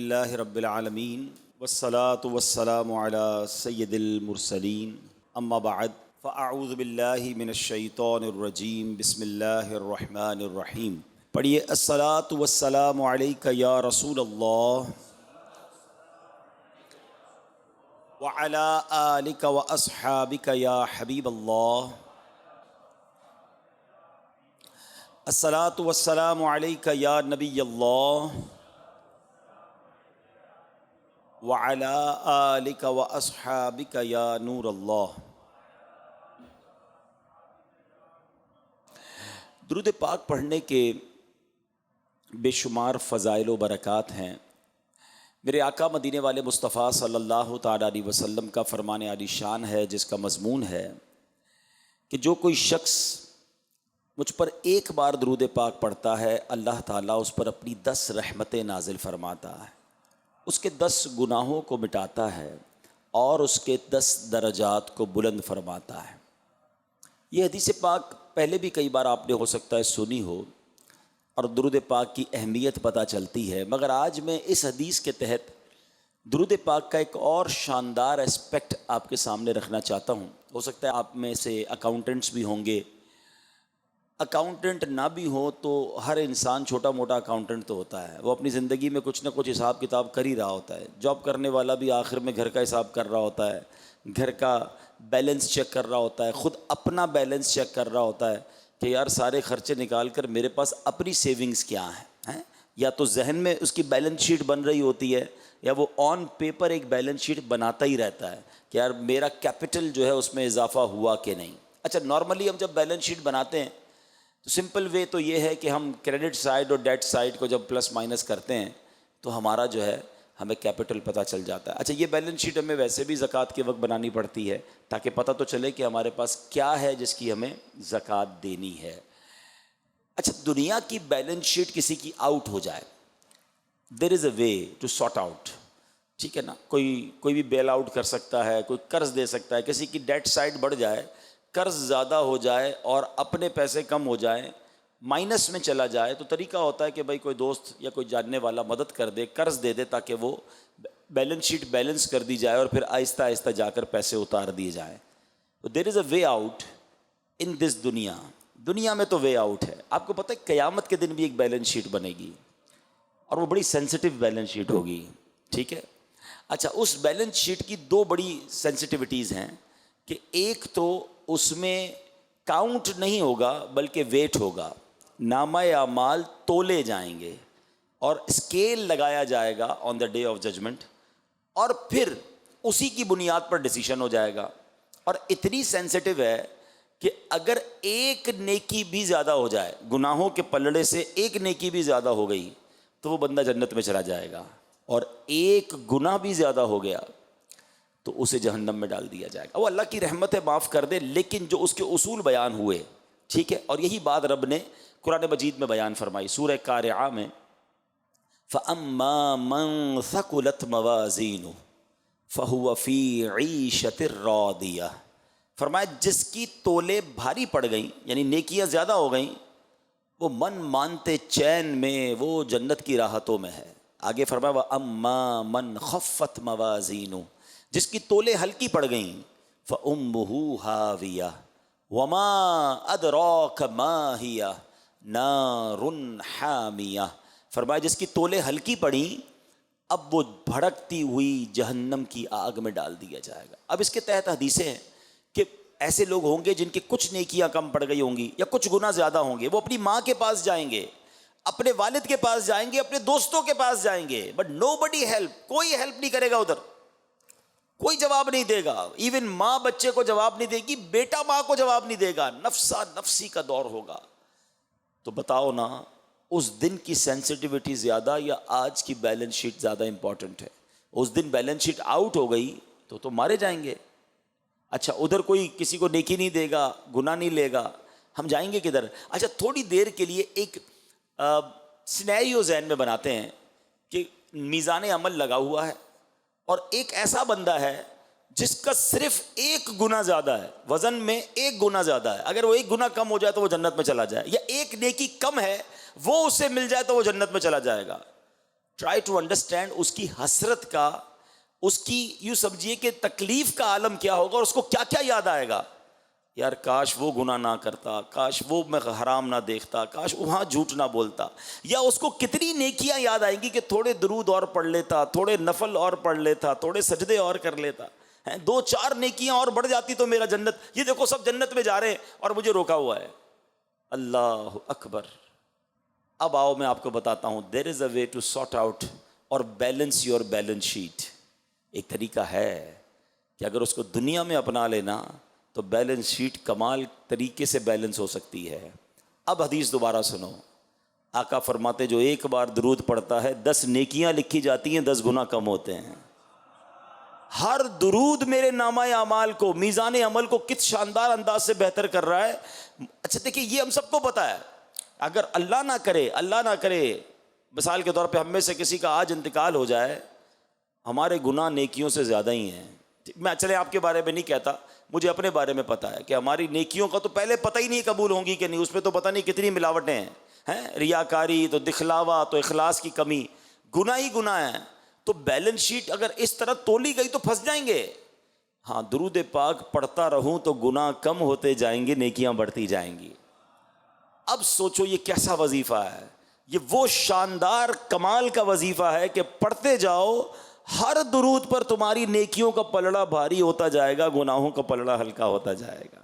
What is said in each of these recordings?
للہ رب العالمین والصلاة والسلام علی سید المرسلین اما بعد فاعوذ باللہ من الشیطان الرجیم بسم اللہ الرحمن الرحیم۔ پڑھیے الصلاة والسلام علیک یا رسول اللہ وعلی آلک واصحابک یا حبیب اللہ۔ الصلاة والسلام علیک یا نبی اللہ وعلی آلک واصحابک یا نور اللہ۔ درود پاک پڑھنے کے بے شمار فضائل و برکات ہیں۔ میرے آقا مدینے والے مصطفیٰ صلی اللہ تعالیٰ علیہ وسلم کا فرمان عالی شان ہے، جس کا مضمون ہے کہ جو کوئی شخص مجھ پر ایک بار درود پاک پڑھتا ہے، اللہ تعالیٰ اس پر اپنی 10 رحمتیں نازل فرماتا ہے، اس کے 10 گناہوں کو مٹاتا ہے اور اس کے 10 درجات کو بلند فرماتا ہے۔ یہ حدیث پاک پہلے بھی کئی بار آپ نے ہو سکتا ہے سنی ہو اور درود پاک کی اہمیت پتہ چلتی ہے، مگر آج میں اس حدیث کے تحت درود پاک کا ایک اور شاندار اسپیکٹ آپ کے سامنے رکھنا چاہتا ہوں۔ ہو سکتا ہے آپ میں سے اکاؤنٹنٹس بھی ہوں گے، اکاؤنٹنٹ نہ بھی ہو تو ہر انسان چھوٹا موٹا اکاؤنٹنٹ تو ہوتا ہے، وہ اپنی زندگی میں کچھ نہ کچھ حساب کتاب کر ہی رہا ہوتا ہے۔ جاب کرنے والا بھی آخر میں گھر کا حساب کر رہا ہوتا ہے، گھر کا بیلنس چیک کر رہا ہوتا ہے، خود اپنا بیلنس چیک کر رہا ہوتا ہے کہ یار سارے خرچے نکال کر میرے پاس اپنی سیونگز کیا ہیں، یا تو ذہن میں اس کی بیلنس شیٹ بن رہی ہوتی ہے یا وہ آن پیپر ایک بیلنس شیٹ بناتا ہی رہتا ہے کہ یار میرا کیپٹل جو ہے اس میں اضافہ ہوا کہ نہیں۔ اچھا، نارملی ہم جب بیلنس شیٹ بناتے ہیں تو سمپل وے تو یہ ہے کہ ہم کریڈٹ سائڈ اور ڈیٹ سائڈ کو جب پلس مائنس کرتے ہیں تو ہمارا جو ہے ہمیں کیپٹل پتہ چل جاتا ہے۔ اچھا، یہ بیلنس شیٹ ہمیں ویسے بھی زکوٰۃ کے وقت بنانی پڑتی ہے تاکہ پتہ تو چلے کہ ہمارے پاس کیا ہے جس کی ہمیں زکوٰۃ دینی ہے۔ اچھا، دنیا کی بیلنس شیٹ کسی کی آؤٹ ہو جائے، دیر از اے وے ٹو سارٹ آؤٹ، ٹھیک ہے نا؟ کوئی بھی بیل آؤٹ کر سکتا ہے، کوئی قرض دے سکتا ہے، کسی کی ڈیٹ سائڈ بڑھ جائے، قرض زیادہ ہو جائے اور اپنے پیسے کم ہو جائیں، مائنس میں چلا جائے، تو طریقہ ہوتا ہے کہ بھائی کوئی دوست یا کوئی جاننے والا مدد کر دے، قرض دے دے تاکہ وہ بیلنس شیٹ بیلنس کر دی جائے اور پھر آہستہ آہستہ جا کر پیسے اتار دیے جائیں۔ تو دیر از اے وے آؤٹ ان دس دنیا میں تو وے آؤٹ ہے۔ آپ کو پتہ ہے قیامت کے دن بھی ایک بیلنس شیٹ بنے گی اور وہ بڑی سینسٹیو بیلنس شیٹ ہوگی، ٹھیک ہے؟ اچھا، اس بیلنس شیٹ کی 2 بڑی سینسٹیوٹیز ہیں کہ ایک تو اس میں کاؤنٹ نہیں ہوگا بلکہ ویٹ ہوگا، نامہ اعمال تولے جائیں گے اور اسکیل لگایا جائے گا آن دا ڈے آف ججمنٹ، اور پھر اسی کی بنیاد پر ڈیسیشن ہو جائے گا۔ اور اتنی سینسٹیو ہے کہ اگر ایک نیکی بھی زیادہ ہو جائے، گناہوں کے پلڑے سے ایک نیکی بھی زیادہ ہو گئی تو وہ بندہ جنت میں چلا جائے گا، اور ایک گناہ بھی زیادہ ہو گیا تو اسے جہنم میں ڈال دیا جائے گا۔ وہ اللہ کی رحمت ہے، معاف کر دے، لیکن جو اس کے اصول بیان ہوئے، ٹھیک ہے، اور یہی بات رب نے قرآن مجید میں بیان فرمائی سورہ قارعہ میں، فَأَمَّا مَنْ ثَقُلَتْ مَوَازِينُهُ فَهُوَ فِي عِيشَةٍ رَاضِيَةٍ، فرمایا جس کی تولے بھاری پڑ گئیں، یعنی نیکیاں زیادہ ہو گئیں، وہ من مانتے چین میں، وہ جنت کی راحتوں میں ہے۔ آگے فرمایا وَأَمَّا مَنْ خَفَّتْ مَوَازِينُهُ، جس کی تولے ہلکی پڑ گئیں، فَأُمُّهُ هَاوِيَةٌ وَمَا أَدْرَاكَ مَا هِيَ نَارٌ حَامِيَةٌ، فرمایا جس کی تولے ہلکی پڑیں اب وہ بھڑکتی ہوئی جہنم کی آگ میں ڈال دیا جائے گا۔ اب اس کے تحت حدیثیں ہیں کہ ایسے لوگ ہوں گے جن کی کچھ نیکیاں کم پڑ گئی ہوں گی یا کچھ گناہ زیادہ ہوں گے، وہ اپنی ماں کے پاس جائیں گے، اپنے والد کے پاس جائیں گے، اپنے دوستوں کے پاس جائیں گے، بٹ نو بڈی ہیلپ، کوئی ہیلپ نہیں کرے گا، ادھر کوئی جواب نہیں دے گا، ایون ماں بچے کو جواب نہیں دے گی، بیٹا ماں کو جواب نہیں دے گا، نفسا نفسی کا دور ہوگا۔ تو بتاؤ نا، اس دن کی سینسٹیوٹی زیادہ یا آج کی بیلنس شیٹ زیادہ امپورٹنٹ ہے؟ اس دن بیلنس شیٹ آؤٹ ہو گئی تو مارے جائیں گے۔ اچھا، ادھر کوئی کسی کو نیکی نہیں دے گا، گناہ نہیں لے گا، ہم جائیں گے کدھر؟ اچھا، تھوڑی دیر کے لیے ایک سینیریو ذہن میں بناتے ہیں کہ میزان عمل لگا ہوا ہے اور ایک ایسا بندہ ہے جس کا صرف ایک گناہ زیادہ ہے، وزن میں ایک گناہ زیادہ ہے، اگر وہ ایک گناہ کم ہو جائے تو وہ جنت میں چلا جائے، یا ایک نیکی کم ہے وہ اسے مل جائے تو وہ جنت میں چلا جائے گا۔ ٹرائی ٹو انڈرسٹینڈ اس کی حسرت کا، اس کی یوں سمجھیے کہ تکلیف کا عالم کیا ہوگا، اور اس کو کیا کیا یاد آئے گا. یار کاش وہ گناہ نہ کرتا، کاش وہ میں حرام نہ دیکھتا، کاش وہاں جھوٹ نہ بولتا. یا اس کو کتنی نیکیاں یاد آئیں گی کہ تھوڑے درود اور پڑھ لیتا، تھوڑے نفل اور پڑھ لیتا، تھوڑے سجدے اور کر لیتا، 2-4 نیکیاں اور بڑھ جاتی تو میرا جنت. یہ دیکھو سب جنت میں جا رہے ہیں اور مجھے روکا ہوا ہے. اللہ اکبر. اب آؤ میں آپ کو بتاتا ہوں دیر از اے وے ٹو سارٹ آؤٹ اور بیلنس یور بیلنس شیٹ. ایک طریقہ ہے کہ اگر اس کو دنیا میں اپنا لینا تو بیلنس شیٹ کمال طریقے سے بیلنس ہو سکتی ہے. اب حدیث دوبارہ سنو. آقا فرماتے جو ایک بار درود پڑھتا ہے 10 نیکیاں لکھی جاتی ہیں، 10 گناہ کم ہوتے ہیں. ہر درود میرے نامہ اعمال کو، میزان عمل کو کس شاندار انداز سے بہتر کر رہا ہے. اچھا دیکھیے یہ ہم سب کو پتا ہے. اگر اللہ نہ کرے مثال کے طور پہ ہم میں سے کسی کا آج انتقال ہو جائے، ہمارے گناہ نیکیوں سے زیادہ ہی ہیں. میں چلے آپ کے بارے میں نہیں کہتا، مجھے اپنے بارے میں پتا ہے کہ ہماری نیکیوں کا تو پہلے پتہ ہی نہیں قبول ہوں گی کہ نہیں، اس میں تو پتہ نہیں کتنی ملاوٹیں ہیں، ریاکاری تو دکھلاوا تو اخلاص کی کمی، گناہ ہی گناہ ہیں. تو بیلنس شیٹ اگر اس طرح تولی گئی تو پھنس جائیں گے. ہاں درود پاک پڑھتا رہوں تو گناہ کم ہوتے جائیں گے، نیکیاں بڑھتی جائیں گی. اب سوچو یہ کیسا وظیفہ ہے. یہ وہ شاندار کمال کا وظیفہ ہے کہ پڑھتے جاؤ، ہر درود پر تمہاری نیکیوں کا پلڑا بھاری ہوتا جائے گا، گناہوں کا پلڑا ہلکا ہوتا جائے گا.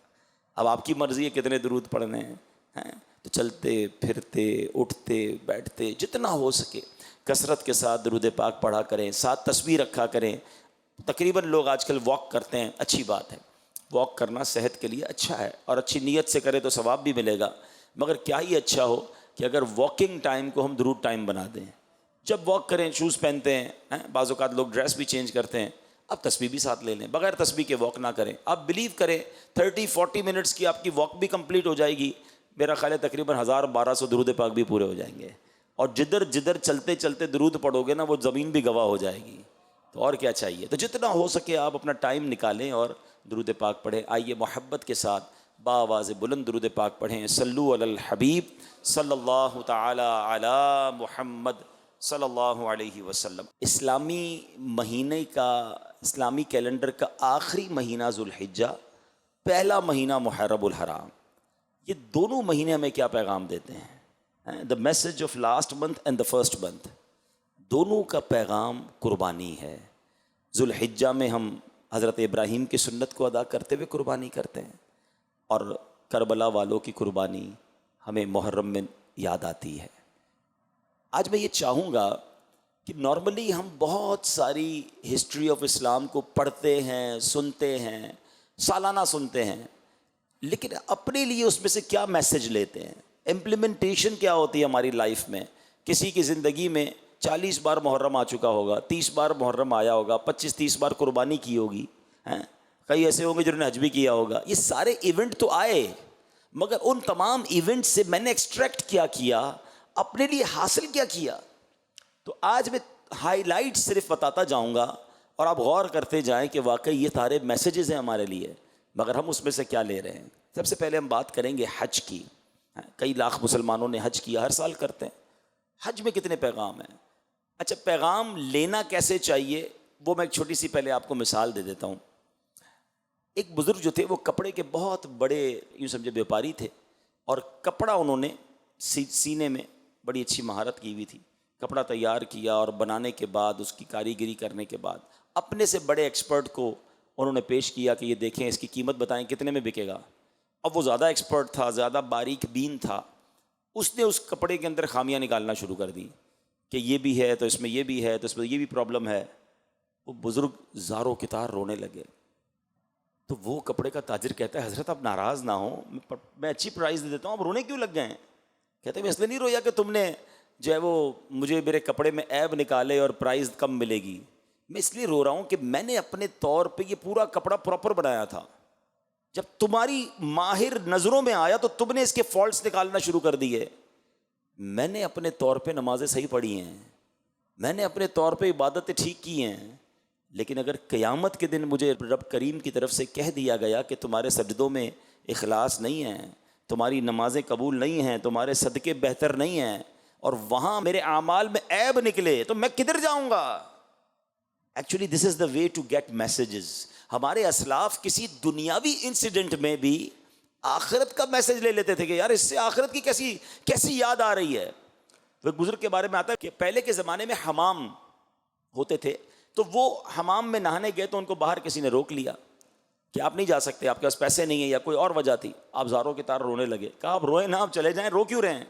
اب آپ کی مرضی ہے کتنے درود پڑھنے ہیں. تو چلتے پھرتے اٹھتے بیٹھتے جتنا ہو سکے کثرت کے ساتھ درود پاک پڑھا کریں، ساتھ تسبیح رکھا کریں. تقریباً لوگ آج کل واک کرتے ہیں، اچھی بات ہے، واک کرنا صحت کے لیے اچھا ہے، اور اچھی نیت سے کرے تو ثواب بھی ملے گا. مگر کیا ہی اچھا ہو کہ اگر واکنگ ٹائم کو ہم درود ٹائم بنا دیں. جب واک کریں شوز پہنتے ہیں، بعض اوقات لوگ ڈریس بھی چینج کرتے ہیں، اب تسبیح بھی ساتھ لے لیں. بغیر تسبیح کے واک نہ کریں. آپ بلیو کریں 30-40 منٹس کی آپ کی واک بھی کمپلیٹ ہو جائے گی. میرا خیال ہے تقریباً 1000-1200 درود پاک بھی پورے ہو جائیں گے. اور جدھر جدھر چلتے چلتے درود پڑھو گے نا وہ زمین بھی گواہ ہو جائے گی. تو اور کیا چاہیے. تو جتنا ہو سکے آپ اپنا ٹائم نکالیں اور درود پاک پڑھیں. آئیے محبت کے ساتھ باواز بلند درود پاک پڑھیں. صلو علی الحبیب صلی اللہ تعالی علی محمد صلی اللہ علیہ وسلم. اسلامی مہینے کا، اسلامی کیلنڈر کا آخری مہینہ ذوالحجہ، پہلا مہینہ محرم الحرام، یہ دونوں مہینے ہمیں کیا پیغام دیتے ہیں؟ The message of last month and the first month, دونوں کا پیغام قربانی ہے. ذوالحجہ میں ہم حضرت ابراہیم کی سنت کو ادا کرتے ہوئے قربانی کرتے ہیں، اور کربلا والوں کی قربانی ہمیں محرم میں یاد آتی ہے. آج میں یہ چاہوں گا کہ نارملی ہم بہت ساری ہسٹری آف اسلام کو پڑھتے ہیں، سنتے ہیں، سالانہ سنتے ہیں، لیکن اپنے لیے اس میں سے کیا میسج لیتے ہیں، امپلیمنٹیشن کیا ہوتی ہے ہماری لائف میں. کسی کی زندگی میں 40 بار محرم آ چکا ہوگا، 30 بار محرم آیا ہوگا، 25-30 بار قربانی کی ہوگی، کئی ایسے ہوں گے جنہوں نے حج بھی کیا ہوگا. یہ سارے ایونٹ تو آئے، مگر ان تمام ایونٹ سے میں نے ایکسٹریکٹ کیا اپنے لیے حاصل کیا. تو آج میں ہائی لائٹ صرف بتاتا جاؤں گا اور آپ غور کرتے جائیں کہ واقعی یہ سارے میسیجز ہیں ہمارے لیے، مگر ہم اس میں سے کیا لے رہے ہیں. سب سے پہلے ہم بات کریں گے حج کی. کئی لاکھ مسلمانوں نے حج کیا، ہر سال کرتے ہیں. حج میں کتنے پیغام ہیں؟ اچھا پیغام لینا کیسے چاہیے وہ میں ایک چھوٹی سی پہلے آپ کو مثال دے دیتا ہوں. ایک بزرگ جو تھے وہ کپڑے کے بہت بڑے یوں سمجھے بیوپاری تھے، اور کپڑا انہوں نے سینے میں بڑی اچھی مہارت کی ہوئی تھی. کپڑا تیار کیا اور بنانے کے بعد اس کی کاریگری کرنے کے بعد اپنے سے بڑے ایکسپرٹ کو انہوں نے پیش کیا کہ یہ دیکھیں اس کی قیمت بتائیں کتنے میں بکے گا. اب وہ زیادہ ایکسپرٹ تھا، زیادہ باریک بین تھا، اس نے اس کپڑے کے اندر خامیاں نکالنا شروع کر دی کہ یہ بھی ہے تو اس میں یہ بھی ہے تو اس میں یہ بھی پرابلم ہے. وہ بزرگ زاروں کی طرح رونے لگے. تو وہ کپڑے کا تاجر کہتا ہے حضرت آپ ناراض نہ ہوں، میں اچھی پرائز دے دیتا ہوں، آپ رونے کیوں لگ گئے ہیں؟ کہتے ہیں میں اس لیے نہیں رویا کہ تم نے جو ہے وہ مجھے میرے کپڑے میں عیب نکالے اور پرائز کم ملے گی. میں اس لیے رو رہا ہوں کہ میں نے اپنے طور پہ یہ پورا کپڑا پراپر بنایا تھا. جب تمہاری ماہر نظروں میں آیا تو تم نے اس کے فالٹس نکالنا شروع کر دیے. میں نے اپنے طور پہ نمازیں صحیح پڑھی ہیں، میں نے اپنے طور پہ عبادتیں ٹھیک کی ہیں، لیکن اگر قیامت کے دن مجھے رب کریم کی طرف سے کہہ دیا گیا کہ تمہارے سجدوں میں اخلاص نہیں ہے، تمہاری نمازیں قبول نہیں ہیں، تمہارے صدقے بہتر نہیں ہیں، اور وہاں میرے اعمال میں عیب نکلے تو میں کدھر جاؤں گا؟ Actually this is the way to get messages. ہمارے اسلاف کسی دنیاوی انسیڈنٹ میں بھی آخرت کا میسج لے لیتے تھے کہ یار اس سے آخرت کی کیسی یاد آ رہی ہے. وہ بزرگ کے بارے میں آتا ہے کہ پہلے کے زمانے میں حمام ہوتے تھے, تو وہ حمام میں نہانے گئے تو ان کو باہر کسی نے روک لیا کہ آپ نہیں جا سکتے, آپ کے پاس پیسے نہیں ہیں یا کوئی اور وجہ تھی. آپ زاروں کی طرح رونے لگے. کہا آپ روئیں نہ, آپ چلے جائیں, رو کیوں رہے ہیں؟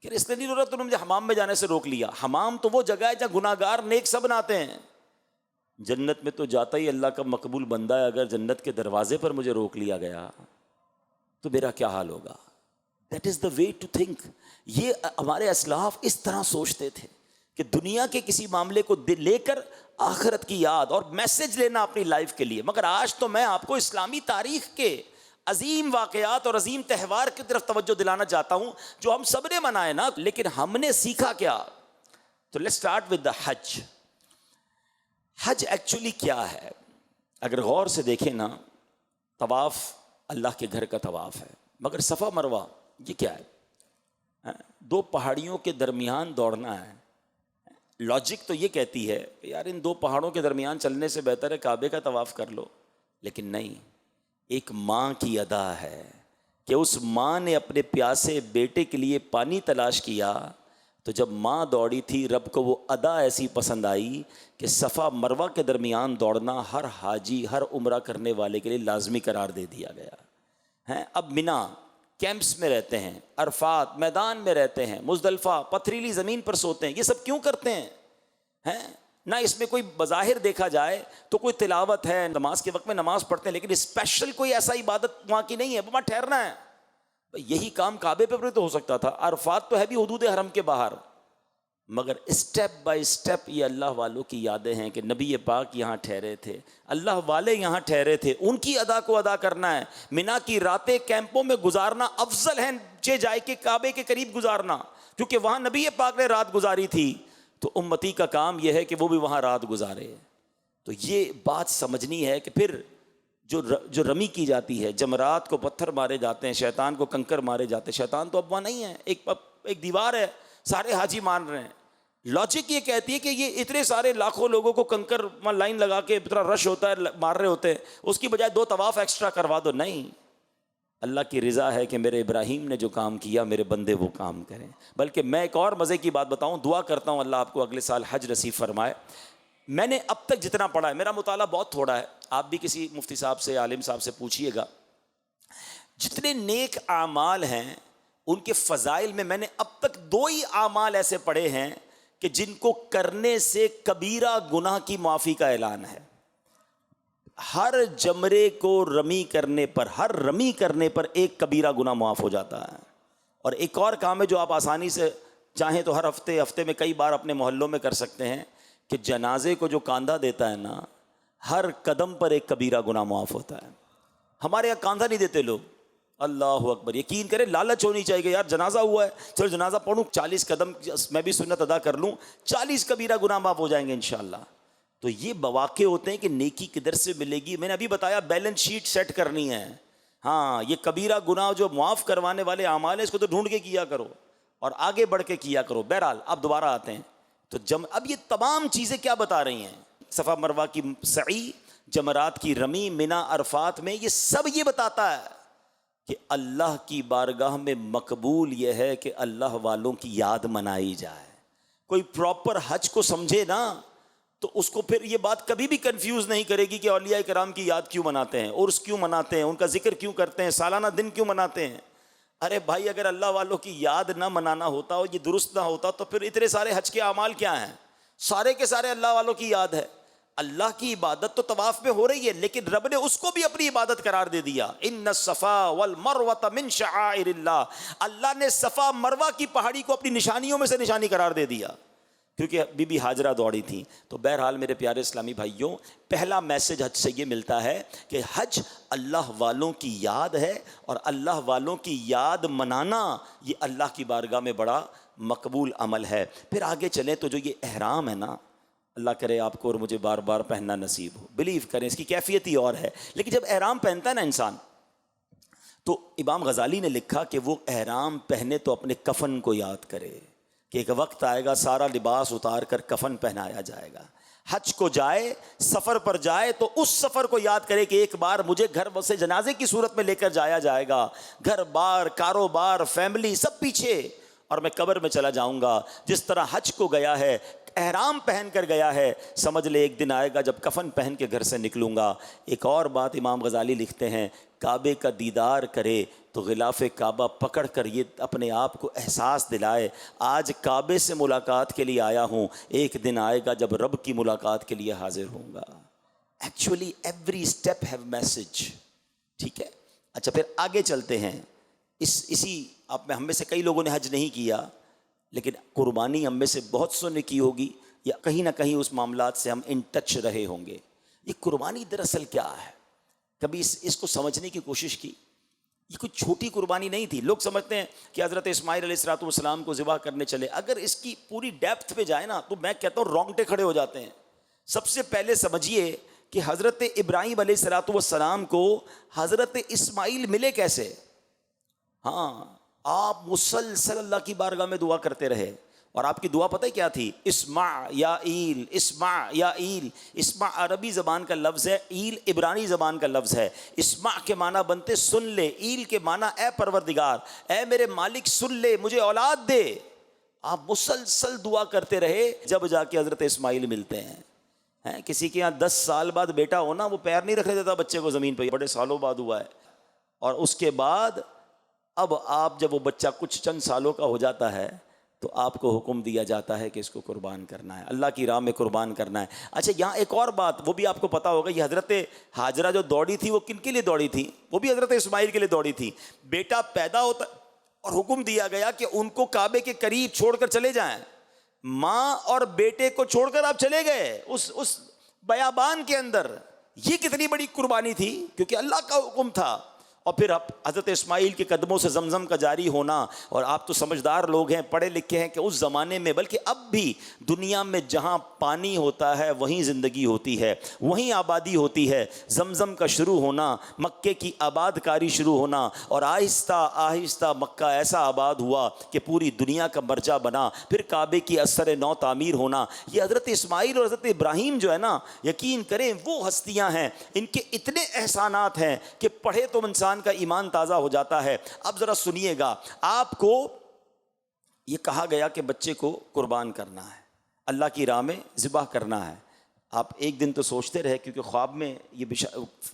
کہ اس لیے نہیں رو رہا, تو نے مجھے حمام میں جانے سے روک لیا. حمام تو وہ جگہ ہے جہاں گناہ گار نیک سب نہاتے ہیں. جنت میں تو جاتا ہی اللہ کا مقبول بندہ ہے, اگر جنت کے دروازے پر مجھے روک لیا گیا تو میرا کیا حال ہوگا؟ That is the way to think. یہ ہمارے اسلاف اس طرح سوچتے تھے کہ دنیا کے کسی معاملے کو لے کر آخرت کی یاد اور میسج لینا اپنی لائف کے لیے. مگر آج تو میں آپ کو اسلامی تاریخ کے عظیم واقعات اور عظیم تہوار کی طرف توجہ دلانا چاہتا ہوں جو ہم سب نے منائے نا, لیکن ہم نے سیکھا کیا؟ تو let's start with the Hajj. Hajj actually کیا ہے؟ اگر غور سے دیکھیں نا, طواف اللہ کے گھر کا طواف ہے, مگر صفا مروہ یہ کیا ہے؟ دو پہاڑیوں کے درمیان دوڑنا ہے. لاجک تو یہ کہتی ہے کہ یار ان دو پہاڑوں کے درمیان چلنے سے بہتر ہے کعبے کا طواف کر لو, لیکن نہیں. ایک ماں کی ادا ہے کہ اس ماں نے اپنے پیاسے بیٹے کے لیے پانی تلاش کیا, تو جب ماں دوڑی تھی رب کو وہ ادا ایسی پسند آئی کہ صفا مروہ کے درمیان دوڑنا ہر حاجی, ہر عمرہ کرنے والے کے لیے لازمی قرار دے دیا گیا ہے. اب منا کیمپس میں رہتے ہیں, عرفات میدان میں رہتے ہیں, مزدلفہ پتھریلی زمین پر سوتے ہیں. یہ سب کیوں کرتے ہیں؟ نہ اس میں کوئی بظاہر دیکھا جائے تو کوئی تلاوت ہے, نماز کے وقت میں نماز پڑھتے ہیں, لیکن اسپیشل کوئی ایسا عبادت وہاں کی نہیں ہے, وہاں ٹھہرنا ہے. یہی کام کعبے پہ بھی تو ہو سکتا تھا. عرفات تو ہے بھی حدود حرم کے باہر, مگر اسٹیپ بائی اسٹیپ یہ اللہ والوں کی یادیں ہیں کہ نبی پاک یہاں ٹھہرے تھے, اللہ والے یہاں ٹھہرے تھے, ان کی ادا کو ادا کرنا ہے. منا کی راتیں کیمپوں میں گزارنا افضل ہے چہ جائے کہ کعبے کے قریب گزارنا, کیونکہ وہاں نبی پاک نے رات گزاری تھی, تو امتی کا کام یہ ہے کہ وہ بھی وہاں رات گزارے. تو یہ بات سمجھنی ہے کہ پھر جو رمی کی جاتی ہے, جمرات کو پتھر مارے جاتے ہیں, شیطان کو کنکر مارے جاتے ہیں. شیطان تو اب وہاں نہیں ہے, ایک دیوار ہے, سارے حاجی مان رہے ہیں. لاجک یہ کہتی ہے کہ یہ اتنے سارے لاکھوں لوگوں کو کنکر لائن لگا کے اتنا رش ہوتا ہے, مار رہے ہوتے ہیں, اس کی بجائے 2 طواف ایکسٹرا کروا دو. نہیں, اللہ کی رضا ہے کہ میرے ابراہیم نے جو کام کیا میرے بندے وہ کام کریں. بلکہ میں ایک اور مزے کی بات بتاؤں, دعا کرتا ہوں اللہ آپ کو اگلے سال حج نصیب فرمائے. میں نے اب تک جتنا پڑھا ہے, میرا مطالعہ بہت تھوڑا ہے, آپ بھی کسی مفتی صاحب سے, عالم صاحب سے پوچھیے گا, جتنے نیک اعمال ہیں ان کے فضائل میں نے اب تک 2 ہی اعمال ایسے پڑھے ہیں کہ جن کو کرنے سے کبیرہ گناہ کی معافی کا اعلان ہے. ہر جمرے کو رمی کرنے پر ایک کبیرہ گناہ معاف ہو جاتا ہے. اور ایک اور کام ہے جو آپ آسانی سے چاہیں تو ہر ہفتے میں کئی بار اپنے محلوں میں کر سکتے ہیں, کہ جنازے کو جو کاندھا دیتا ہے نا, ہر قدم پر ایک کبیرہ گناہ معاف ہوتا ہے. ہمارے یہاں کاندھا نہیں دیتے لوگ, اللہ اکبر, یقین کریں لالچ ہونی چاہیے کہ یار جنازہ ہوا ہے, چلو جنازہ پڑھوں, 40 قدم میں بھی سنت ادا کر لوں, 40 کبیرہ گناہ معاف ہو جائیں گے انشاءاللہ. تو یہ مواقع ہوتے ہیں کہ نیکی کدھر سے ملے گی. میں نے ابھی بتایا بیلنس شیٹ سیٹ کرنی ہے. ہاں, یہ کبیرہ گناہ جو معاف کروانے والے اعمال ہیں اس کو تو ڈھونڈ کے کیا کرو اور آگے بڑھ کے کیا کرو. بہرحال اب دوبارہ آتے ہیں تو اب یہ تمام چیزیں کیا بتا رہی ہیں؟ صفا مروہ کی سعی, جمرات کی رمی, منا, عرفات میں, یہ سب یہ بتاتا ہے کہ اللہ کی بارگاہ میں مقبول یہ ہے کہ اللہ والوں کی یاد منائی جائے. کوئی پراپر حج کو سمجھے نا تو اس کو پھر یہ بات کبھی بھی کنفیوز نہیں کرے گی کہ اولیاء کرام کی یاد کیوں مناتے ہیں, عرس کیوں مناتے ہیں, ان کا ذکر کیوں کرتے ہیں, سالانہ دن کیوں مناتے ہیں. ارے بھائی, اگر اللہ والوں کی یاد نہ منانا ہوتا اور یہ درست نہ ہوتا تو پھر اتنے سارے حج کے اعمال کیا ہیں؟ سارے کے سارے اللہ والوں کی یاد ہے. اللہ کی عبادت تو طواف میں ہو رہی ہے, لیکن رب نے اس کو بھی اپنی عبادت قرار دے دیا. ان الصفا والمروہ من شعائر اللہ, اللہ نے صفا مروہ کی پہاڑی کو اپنی نشانیوں میں سے نشانی قرار دے دیا, کیونکہ بی بی ہاجرہ دوڑی تھیں. تو بہرحال میرے پیارے اسلامی بھائیوں, پہلا میسج حج سے یہ ملتا ہے کہ حج اللہ والوں کی یاد ہے, اور اللہ والوں کی یاد منانا یہ اللہ کی بارگاہ میں بڑا مقبول عمل ہے. پھر آگے چلیں تو جو یہ احرام ہے نا, اللہ کرے آپ کو اور مجھے بار بار پہننا نصیب ہو, بلیو کریں اس کی کیفیت ہی اور ہے. لیکن جب احرام پہنتا ہے نا انسان, تو امام غزالی نے لکھا کہ وہ احرام پہنے تو اپنے کفن کو یاد کرے کہ ایک وقت آئے گا سارا لباس اتار کر کفن پہنایا جائے گا. حج کو جائے، سفر پر جائے تو اس سفر کو یاد کرے کہ ایک بار مجھے گھر سے جنازے کی صورت میں لے کر جایا جائے گا، گھر بار، کاروبار، فیملی سب پیچھے، اور میں قبر میں چلا جاؤں گا. جس طرح حج کو گیا ہے، احرام پہن کر گیا ہے، سمجھ لے ایک دن آئے گا جب کفن پہن کے گھر سے نکلوں گا. ایک اور بات امام غزالی لکھتے ہیں، کعبے کا دیدار کرے تو غلاف کعبہ پکڑ کر یہ اپنے آپ کو احساس دلائے، آج کعبے سے ملاقات کے لیے آیا ہوں، ایک دن آئے گا جب رب کی ملاقات کے لیے حاضر ہوں گا. Actually every step have message. ٹھیک ہے، اچھا پھر آگے چلتے ہیں. اسی آپ میں ہم میں سے کئی لوگوں نے حج نہیں کیا، لیکن قربانی ہم میں سے بہت سو نے کی ہوگی، یا کہیں نہ کہیں اس معاملات سے ہم ان ٹچ رہے ہوں گے. یہ قربانی دراصل کیا ہے؟ کبھی اس کو سمجھنے کی کوشش کی؟ یہ کوئی چھوٹی قربانی نہیں تھی. لوگ سمجھتے ہیں کہ حضرت اسماعیل علیہ السلام کو ذبح کرنے چلے، اگر اس کی پوری ڈیپتھ پہ جائے نا تو میں کہتا ہوں رونگٹے کھڑے ہو جاتے ہیں. سب سے پہلے سمجھیے کہ حضرت ابراہیم علیہ السلام کو حضرت اسماعیل ملے کیسے؟ ہاں، آپ مسلسل اللہ کی بارگاہ میں دعا کرتے رہے، اور آپ کی دعا پتہ ہے کیا تھی؟ اسمع یا ایل، اسمع یا ایل. اسمع عربی زبان کا لفظ ہے، ایل عبرانی زبان کا لفظ ہے. اسمع کے معنی بنتے سن لے، ایل کے معنی اے پروردگار، اے میرے مالک سن لے، مجھے اولاد دے. آپ مسلسل دعا کرتے رہے، جب جا کے حضرت اسماعیل ملتے ہیں. کسی کے یہاں 10 سال بعد بیٹا ہونا، وہ پیر نہیں رکھنے دیتا بچے کو زمین پہ، بڑے سالوں بعد ہوا ہے. اور اس کے بعد اب آپ جب وہ بچہ کچھ چند سالوں کا ہو جاتا ہے تو آپ کو حکم دیا جاتا ہے کہ اس کو قربان کرنا ہے، اللہ کی راہ میں قربان کرنا ہے. اچھا یہاں ایک اور بات وہ بھی آپ کو پتا ہوگا، یہ حضرت ہاجرہ جو دوڑی تھی وہ کن کے لیے دوڑی تھی؟ وہ بھی حضرت اسماعیل کے لیے دوڑی تھی. بیٹا پیدا ہوتا اور حکم دیا گیا کہ ان کو کعبے کے قریب چھوڑ کر چلے جائیں. ماں اور بیٹے کو چھوڑ کر آپ چلے گئے اس بیابان کے اندر. یہ کتنی بڑی قربانی تھی، کیونکہ اللہ کا حکم تھا. اور پھر حضرت اسماعیل کے قدموں سے زمزم کا جاری ہونا. اور آپ تو سمجھدار لوگ ہیں، پڑھے لکھے ہیں، کہ اس زمانے میں بلکہ اب بھی دنیا میں جہاں پانی ہوتا ہے وہیں زندگی ہوتی ہے، وہیں آبادی ہوتی ہے. زمزم کا شروع ہونا، مکے کی آباد کاری شروع ہونا، اور آہستہ آہستہ مکہ ایسا آباد ہوا کہ پوری دنیا کا مرجع بنا. پھر کعبے کی اثر نو تعمیر ہونا. یہ حضرت اسماعیل اور حضرت ابراہیم جو ہے نا، یقین کریں وہ ہستیاں ہیں، ان کے اتنے احسانات ہیں کہ پڑھے تو انسان کا ایمان تازہ ہو جاتا ہے. اب ذرا سنیے گا، آپ کو یہ کہا گیا کہ بچے کو قربان کرنا ہے، اللہ کی راہ میں ذبح کرنا ہے. آپ ایک دن تو سوچتے رہے کیونکہ خواب میں یہ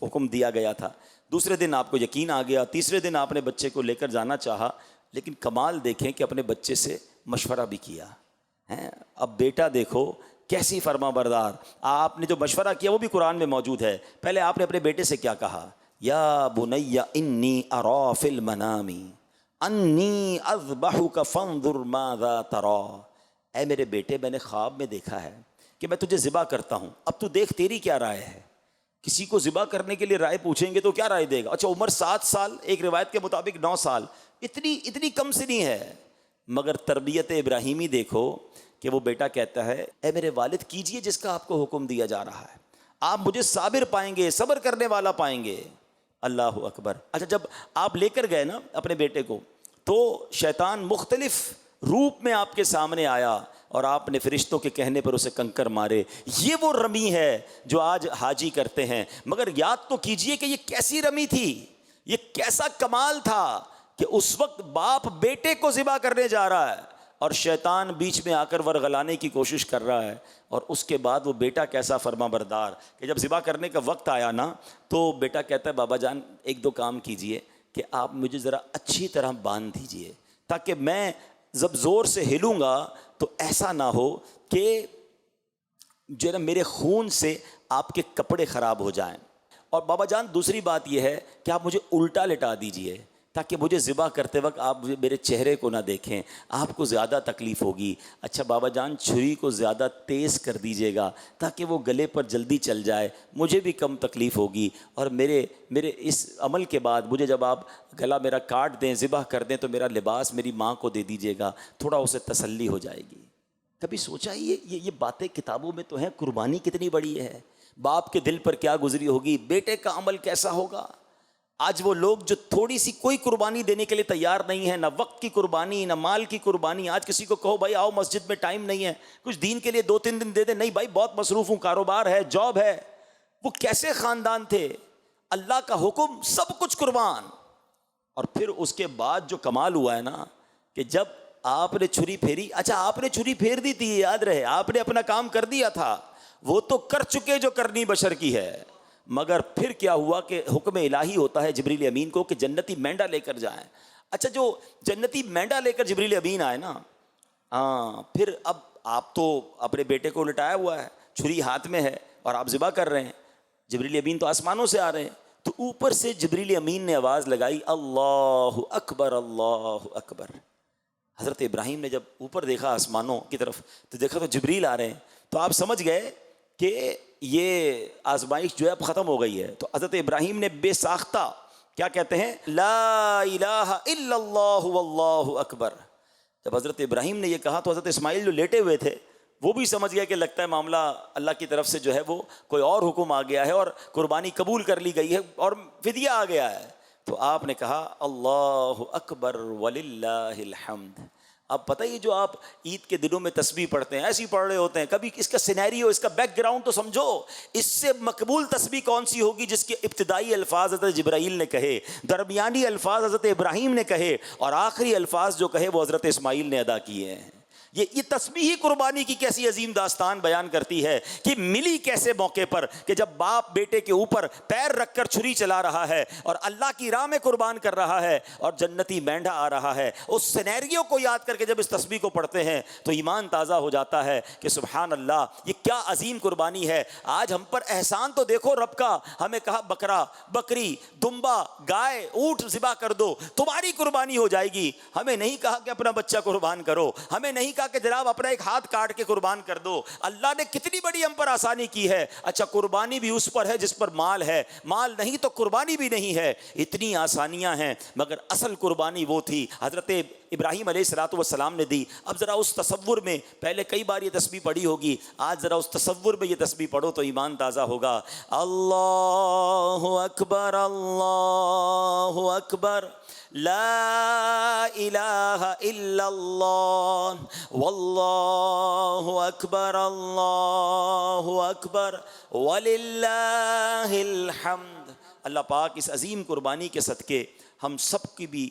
حکم دیا گیا تھا. دوسرے دن آپ کو یقین آ گیا. تیسرے دن آپ نے بچے کو لے کر جانا چاہا، لیکن کمال دیکھیں کہ اپنے بچے سے مشورہ بھی کیا. اب بیٹا دیکھو کیسی فرما بردار. آپ نے جو مشورہ کیا وہ بھی قرآن میں موجود ہے. پہلے آپ نے اپنے بیٹے سے کیا کہا؟ یا بنی انی ارا فی المنام انی اذبحک فانظر ماذا تری. اے میرے بیٹے، میں نے خواب میں دیکھا ہے کہ میں تجھے ذبح کرتا ہوں، اب تو دیکھ تیری کیا رائے ہے. کسی کو ذبح کرنے کے لیے رائے پوچھیں گے تو کیا رائے دے گا؟ اچھا عمر 7 سال، ایک روایت کے مطابق 9 سال، اتنی کم سنی ہے. مگر تربیت ابراہیمی دیکھو کہ وہ بیٹا کہتا ہے اے میرے والد کیجئے جس کا آپ کو حکم دیا جا رہا ہے، آپ مجھے صابر پائیں گے، صبر کرنے والا پائیں گے. اللہ اکبر. اچھا جب آپ لے کر گئے نا اپنے بیٹے کو، تو شیطان مختلف روپ میں آپ کے سامنے آیا اور آپ نے فرشتوں کے کہنے پر اسے کنکر مارے. یہ وہ رمی ہے جو آج حاجی کرتے ہیں. مگر یاد تو کیجئے کہ یہ کیسی رمی تھی، یہ کیسا کمال تھا کہ اس وقت باپ بیٹے کو ذبح کرنے جا رہا ہے اور شیطان بیچ میں آ کر ورغلانے کی کوشش کر رہا ہے. اور اس کے بعد وہ بیٹا کیسا فرما بردار کہ جب ذبح کرنے کا وقت آیا نا تو بیٹا کہتا ہے بابا جان ایک دو کام کیجئے کہ آپ مجھے ذرا اچھی طرح باندھ دیجئے تاکہ میں جب زور سے ہلوں گا تو ایسا نہ ہو کہ جو ہے نا میرے خون سے آپ کے کپڑے خراب ہو جائیں. اور بابا جان دوسری بات یہ ہے کہ آپ مجھے الٹا لٹا دیجئے تاکہ مجھے ذبح کرتے وقت آپ میرے چہرے کو نہ دیکھیں، آپ کو زیادہ تکلیف ہوگی. اچھا بابا جان چھری کو زیادہ تیز کر دیجیے گا تاکہ وہ گلے پر جلدی چل جائے، مجھے بھی کم تکلیف ہوگی. اور میرے اس عمل کے بعد مجھے جب آپ گلا میرا کاٹ دیں، ذبح کر دیں تو میرا لباس میری ماں کو دے دیجیے گا، تھوڑا اسے تسلی ہو جائے گی. کبھی سوچا یہ باتیں کتابوں میں تو ہیں، قربانی کتنی بڑی ہے، باپ کے دل پر کیا گزری ہوگی، بیٹے کا عمل کیسا ہوگا. آج وہ لوگ جو تھوڑی سی کوئی قربانی دینے کے لیے تیار نہیں ہے، نہ وقت کی قربانی نہ مال کی قربانی. آج کسی کو کہو بھائی آؤ مسجد میں، ٹائم نہیں ہے، کچھ دین کے لیے 2-3 دن دے دے، نہیں بھائی بہت مصروف ہوں، کاروبار ہے، جاب ہے. وہ کیسے خاندان تھے، اللہ کا حکم سب کچھ قربان. اور پھر اس کے بعد جو کمال ہوا ہے نا کہ جب آپ نے چھری پھیری، اچھا آپ نے چھری پھیر دی تھی، یاد رہے آپ نے اپنا کام کر دیا تھا، وہ تو کر چکے جو کرنی بشر کی ہے. مگر پھر کیا ہوا کہ حکم الہی ہوتا ہے جبریل امین کو کہ جنتی مینڈا لے کر جائیں. اچھا جو جنتی مینڈا لے کر جبریل امین آئے نا، ہاں پھر اب آپ تو اپنے بیٹے کو لٹایا ہوا ہے، چھری ہاتھ میں ہے اور آپ ذبح کر رہے ہیں. جبریل امین تو آسمانوں سے آ رہے ہیں، تو اوپر سے جبریل امین نے آواز لگائی اللہ اکبر اللہ اکبر. حضرت ابراہیم نے جب اوپر دیکھا آسمانوں کی طرف تو دیکھا تو جبریل آ رہے ہیں، تو آپ سمجھ گئے کہ یہ آزمائش جو ہے اب ختم ہو گئی ہے. تو حضرت ابراہیم نے بے ساختہ کیا کہتے ہیں، لا الہ الا اللہ واللہ اکبر. جب حضرت ابراہیم نے یہ کہا تو حضرت اسماعیل جو لیٹے ہوئے تھے وہ بھی سمجھ گیا کہ لگتا ہے معاملہ اللہ کی طرف سے جو ہے وہ کوئی اور حکم آ گیا ہے اور قربانی قبول کر لی گئی ہے اور فدیہ آ گیا ہے. تو آپ نے کہا اللہ اکبر وللہ الحمد. اب پتہ ہی جو آپ عید کے دنوں میں تسبیح پڑھتے ہیں ایسے ہی پڑھ رہے ہوتے ہیں، کبھی اس کا سینیریو، اس کا بیک گراؤنڈ تو سمجھو. اس سے مقبول تسبیح کون سی ہوگی جس کے ابتدائی الفاظ حضرت جبرائیل نے کہے، درمیانی الفاظ حضرت ابراہیم نے کہے اور آخری الفاظ جو کہے وہ حضرت اسماعیل نے ادا کیے ہیں. یہ تسبیح قربانی کی کیسی عظیم داستان بیان کرتی ہے کہ ملی کیسے موقع پر کہ جب باپ بیٹے کے اوپر پیر رکھ کر چھری چلا رہا ہے اور اللہ کی راہ میں قربان کر رہا ہے اور جنتی مینڈا آ رہا ہے. اس سینیریو کو یاد کر کے جب اس تسبیح کو پڑھتے ہیں تو ایمان تازہ ہو جاتا ہے کہ سبحان اللہ یہ کیا عظیم قربانی ہے. آج ہم پر احسان تو دیکھو رب کا، ہمیں کہا بکرا، بکری، دمبا، گائے، اونٹ ذبح کر دو تمہاری قربانی ہو جائے گی. ہمیں نہیں کہا کہ اپنا بچہ قربان کرو، ہمیں نہیں کہ جناب اپنا ایک ہاتھ کاٹ کے قربان کر دو. اللہ نے کتنی بڑی ہم پر آسانی کی ہے. اچھا قربانی بھی اس پر ہے جس پر مال ہے، مال نہیں تو قربانی بھی نہیں ہے. اتنی آسانیاں ہیں مگر اصل قربانی وہ تھی حضرت ابراہیم علیہ الصلوۃ والسلام نے دی. اب ذرا اس تصور میں، پہلے کئی بار یہ تسبیح پڑھی ہوگی، آج ذرا اس تصور میں یہ تسبیح پڑھو تو ایمان تازہ ہوگا. اللہ اکبر اللہ اکبر لا الہ الا اللہ واللہ اکبر اللہ اکبر وللہ الحمد. اللہ پاک اس عظیم قربانی کے صدقے ہم سب کی بھی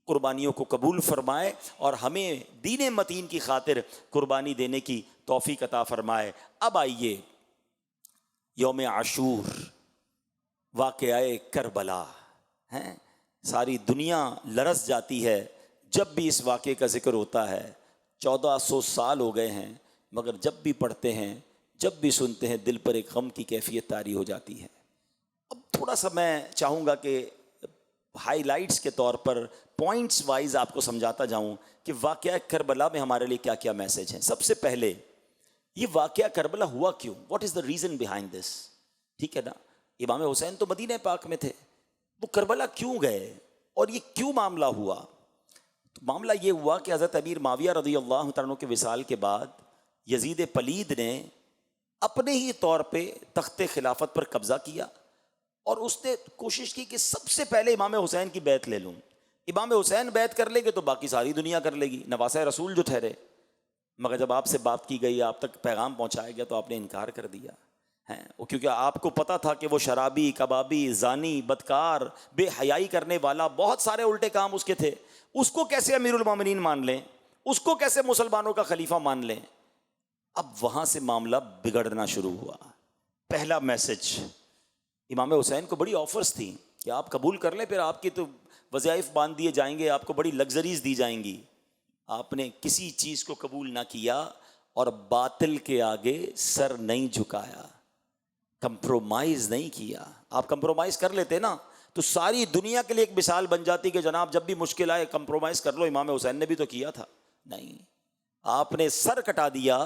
قربانیوں کو قبول فرمائے اور ہمیں دین متین کی خاطر قربانی دینے کی توفیق عطا فرمائے. اب آئیے یوم عاشور، واقعہ کربلا ہیں. ساری دنیا لرز جاتی ہے جب بھی اس واقعے کا ذکر ہوتا ہے. 1400 سال ہو گئے ہیں مگر جب بھی پڑھتے ہیں، جب بھی سنتے ہیں، دل پر ایک غم کی کیفیت طاری ہو جاتی ہے. اب تھوڑا سا میں چاہوں گا کہ ہائی لائٹس کے طور پر پوائنٹس وائز آپ کو سمجھاتا جاؤں کہ واقعہ کربلا میں ہمارے لیے کیا کیا میسج ہیں. سب سے پہلے یہ واقعہ کربلا ہوا کیوں، what is the reason behind this. ٹھیک ہے نا، امام حسین تو مدینہ پاک میں تھے، وہ کربلا کیوں گئے اور یہ کیوں معاملہ ہوا؟ تو معاملہ یہ ہوا کہ حضرت امیر معاویہ رضی اللہ تعالیٰ عنہ کے وصال کے بعد یزید پلید نے اپنے ہی طور پہ تخت خلافت پر قبضہ کیا اور اس نے کوشش کی کہ سب سے پہلے امام حسین کی بیعت لے لوں. امام حسین بیعت کر لیں گے تو باقی ساری دنیا کر لے گی، نواسۂ رسول جو ٹھہرے. مگر جب آپ سے بات کی گئی، آپ تک پیغام پہنچایا گیا تو آپ نے انکار کر دیا ہیں. کیونکہ آپ کو پتا تھا کہ وہ شرابی، کبابی، زانی، بدکار، بے حیائی کرنے والا، بہت سارے الٹے کام اس کے تھے. اس کو کیسے امیر المومنین مان لیں، اس کو کیسے مسلمانوں کا خلیفہ مان لیں؟ اب وہاں سے معاملہ بگڑنا شروع ہوا. پہلا میسج، امام حسین کو بڑی آفرز تھیں کہ آپ قبول کر لیں، پھر آپ کی تو وظائف باندھ دیے جائیں گے، آپ کو بڑی لگژریز دی جائیں گی. آپ نے کسی چیز کو قبول نہ کیا اور باطل کے آگے سر نہیں جھکایا، کمپرومائز نہیں کیا. آپ کمپرومائز کر لیتے نا تو ساری دنیا کے لیے ایک مثال بن جاتی کہ جناب جب بھی مشکل آئے کمپرومائز کر لو. امام حسین نے بھی تو کیا تھا. نہیں، آپ نے سر کٹا دیا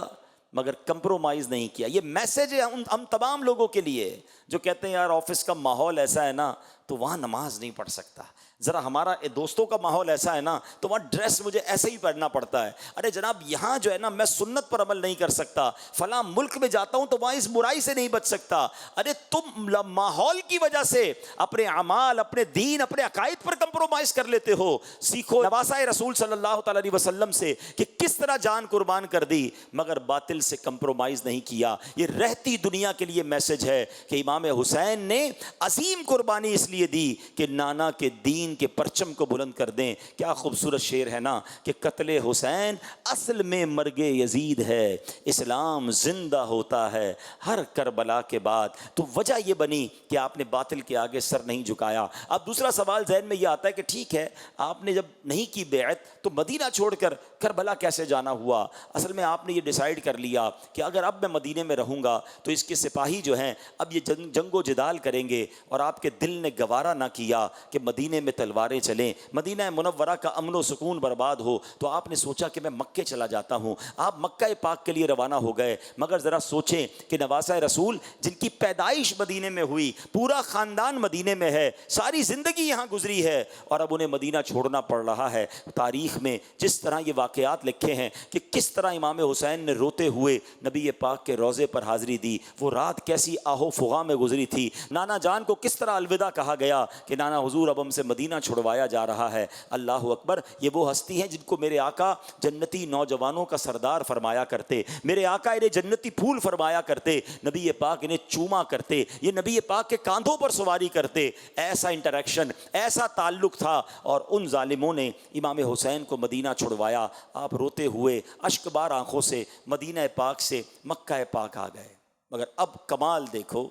مگر کمپرومائز نہیں کیا. یہ میسج ہے ہم تمام لوگوں کے لیے جو کہتے ہیں یار آفس کا ماحول ایسا ہے نا تو وہاں نماز نہیں پڑھ سکتا، ذرا ہمارا دوستوں کا ماحول ایسا ہے نا تو وہاں ڈریس مجھے ایسے ہی پہننا پڑتا ہے. ارے جناب یہاں جو ہے نا میں سنت پر عمل نہیں کر سکتا, فلاں ملک میں جاتا ہوں تو وہاں اس برائی سے نہیں بچ سکتا. ارے تم ماحول کی وجہ سے اپنے اعمال, اپنے دین, اپنے عقائد پر کمپرومائز کر لیتے ہو. سیکھو نواسۂ رسول صلی اللہ تعالی علیہ وسلم سے کہ کس طرح جان قربان کر دی مگر باطل سے کمپرومائز نہیں کیا. یہ رہتی دنیا کے لیے میسج ہے کہ امام حسین نے عظیم قربانی اس لیے دی کہ نانا کے دین کے پرچم کو بلند کر دیں. کیا خوبصورت شعر ہے نا کہ قتل حسین اصل میں مرگ یزید ہے, اسلام زندہ ہوتا ہے ہر کربلا کے بعد. تو وجہ یہ بنی کہ آپ نے باطل کے آگے سر نہیں جھکایا. اب دوسرا سوال ذہن میں یہ آتا ہے کہ ٹھیک ہے آپ نے جب نہیں کی بیعت تو مدینہ چھوڑ کر کربلا کیسے جانا ہوا؟ اصل میں آپ نے یہ ڈیسائیڈ کر لیا کہ اگر اب میں مدینے میں رہوں گا تو اس کے سپاہی جو ہیں اب یہ جنگ و جدال کریں گے, اور آپ کے دل نے گوارا نہ کیا کہ مدینے میں تلواریں چلیں, مدینہ منورہ کا امن و سکون برباد ہو, تو آپ نے سوچا کہ میں مکے چلا جاتا ہوں. آپ مکہ پاک کے لیے روانہ ہو گئے. مگر ذرا سوچیں کہ نواسۂ رسول جن کی پیدائش مدینے میں ہوئی, پورا خاندان مدینے میں ہے, ساری زندگی یہاں گزری ہے, اور اب انہیں مدینہ چھوڑنا پڑ رہا ہے. تاریخ میں جس طرح یہ واقعات لکھے ہیں کہ کس طرح امام حسین نے روتے ہوئے نبی پاک کے روضے پر حاضری دی, وہ رات کیسی آہو فغاں میں گزری تھی. نانا جان کو کس طرح الوداع کہا گیا کہ نانا حضور اب ہم سے مدینہ چھڑوایا جا رہا ہے. اللہ اکبر. یہ وہ ہستی ہیں جن کو میرے آقا جنتی نوجوانوں کا سردار فرمایا کرتے, میرے آقا انہیں جنتی پھول فرمایا کرتے, نبی پاک انہیں چوما کرتے, یہ نبی پاک کے کاندھوں پر سواری کرتے. ایسا انٹریکشن, ایسا تعلق تھا, اور ان ظالموں نے امام حسین کو مدینہ چھڑوایا. آپ روتے ہوئے اشک بار آنکھوں سے مدینہ پاک سے مکہ پاک آ گئے. مگر اب کمال دیکھو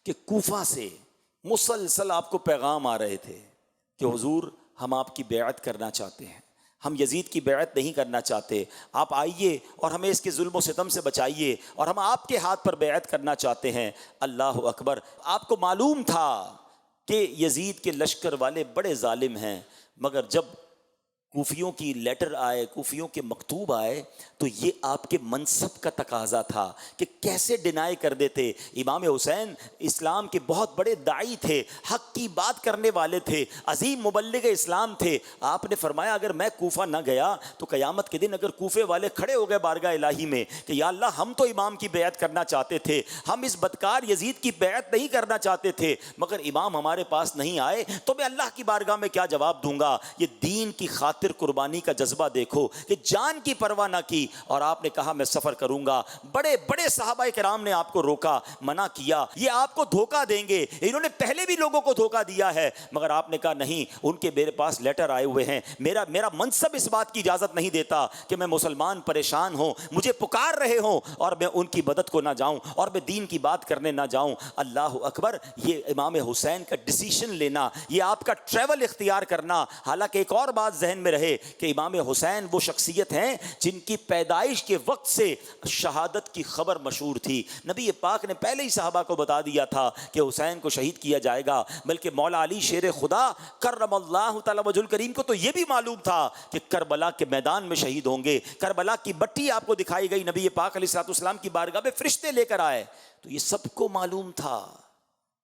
کہ کوفہ سے مسلسل آپ کو پیغام آ رہے تھے کہ حضور ہم آپ کی بیعت کرنا چاہتے ہیں, ہم یزید کی بیعت نہیں کرنا چاہتے, آپ آئیے اور ہمیں اس کے ظلم و ستم سے بچائیے, اور ہم آپ کے ہاتھ پر بیعت کرنا چاہتے ہیں. اللہ اکبر. آپ کو معلوم تھا کہ یزید کے لشکر والے بڑے ظالم ہیں, مگر جب کوفیوں کی لیٹر آئے, کوفیوں کے مکتوب آئے, تو یہ آپ کے منصب کا تقاضا تھا کہ کیسے ڈینائی کر دیتے. امام حسین اسلام کے بہت بڑے داعی تھے, حق کی بات کرنے والے تھے, عظیم مبلغ اسلام تھے. آپ نے فرمایا اگر میں کوفہ نہ گیا تو قیامت کے دن اگر کوفے والے کھڑے ہو گئے بارگاہ الہی میں کہ یا اللہ ہم تو امام کی بیعت کرنا چاہتے تھے, ہم اس بدکار یزید کی بیعت نہیں کرنا چاہتے تھے, مگر امام ہمارے پاس نہیں آئے, تو میں اللہ کی بارگاہ میں کیا جواب دوں گا؟ یہ دین کی خاطر قربانی کا جذبہ دیکھو کہ جان کی پرواہ نہ کی, اور آپ نے کہا میں سفر کروں گا. بڑے بڑے صحابہ کرام نے آپ کو روکا, منع کیا, یہ آپ کو دھوکہ دیں گے, انہوں نے پہلے بھی لوگوں کو دھوکہ دیا ہے, مگر آپ نے کہا نہیں, ان کے میرے پاس لیٹر آئے ہوئے ہیں, میرا منصب اس بات کی اجازت نہیں دیتا کہ میں مسلمان پریشان ہوں, مجھے پکار رہے ہوں اور میں ان کی مدد کو نہ جاؤں اور میں دین کی بات کرنے نہ جاؤں. اللہ اکبر. یہ امام حسین کا ڈیسیشن لینا, یہ آپ کا ٹریول اختیار کرنا. حالانکہ ایک اور بات ذہن میں رہے کہ امام حسین وہ شخصیت ہیں جن کی پیدائش کے وقت سے شہادت کی خبر مشہور تھی. نبی پاک نے پہلے ہی صحابہ کو بتا دیا تھا کہ حسین کو شہید کیا جائے گا, بلکہ مولا علی شیر خدا کرم اللہ تعالی وجہ الکریم کو تو یہ بھی معلوم تھا کہ کربلا کے میدان میں شہید ہوں گے. کربلا کی بٹی آپ کو دکھائی گئی, نبی پاک علیہ الصلوۃ والسلام کی بارگاہ میں فرشتے لے کر آئے, تو یہ سب کو معلوم تھا.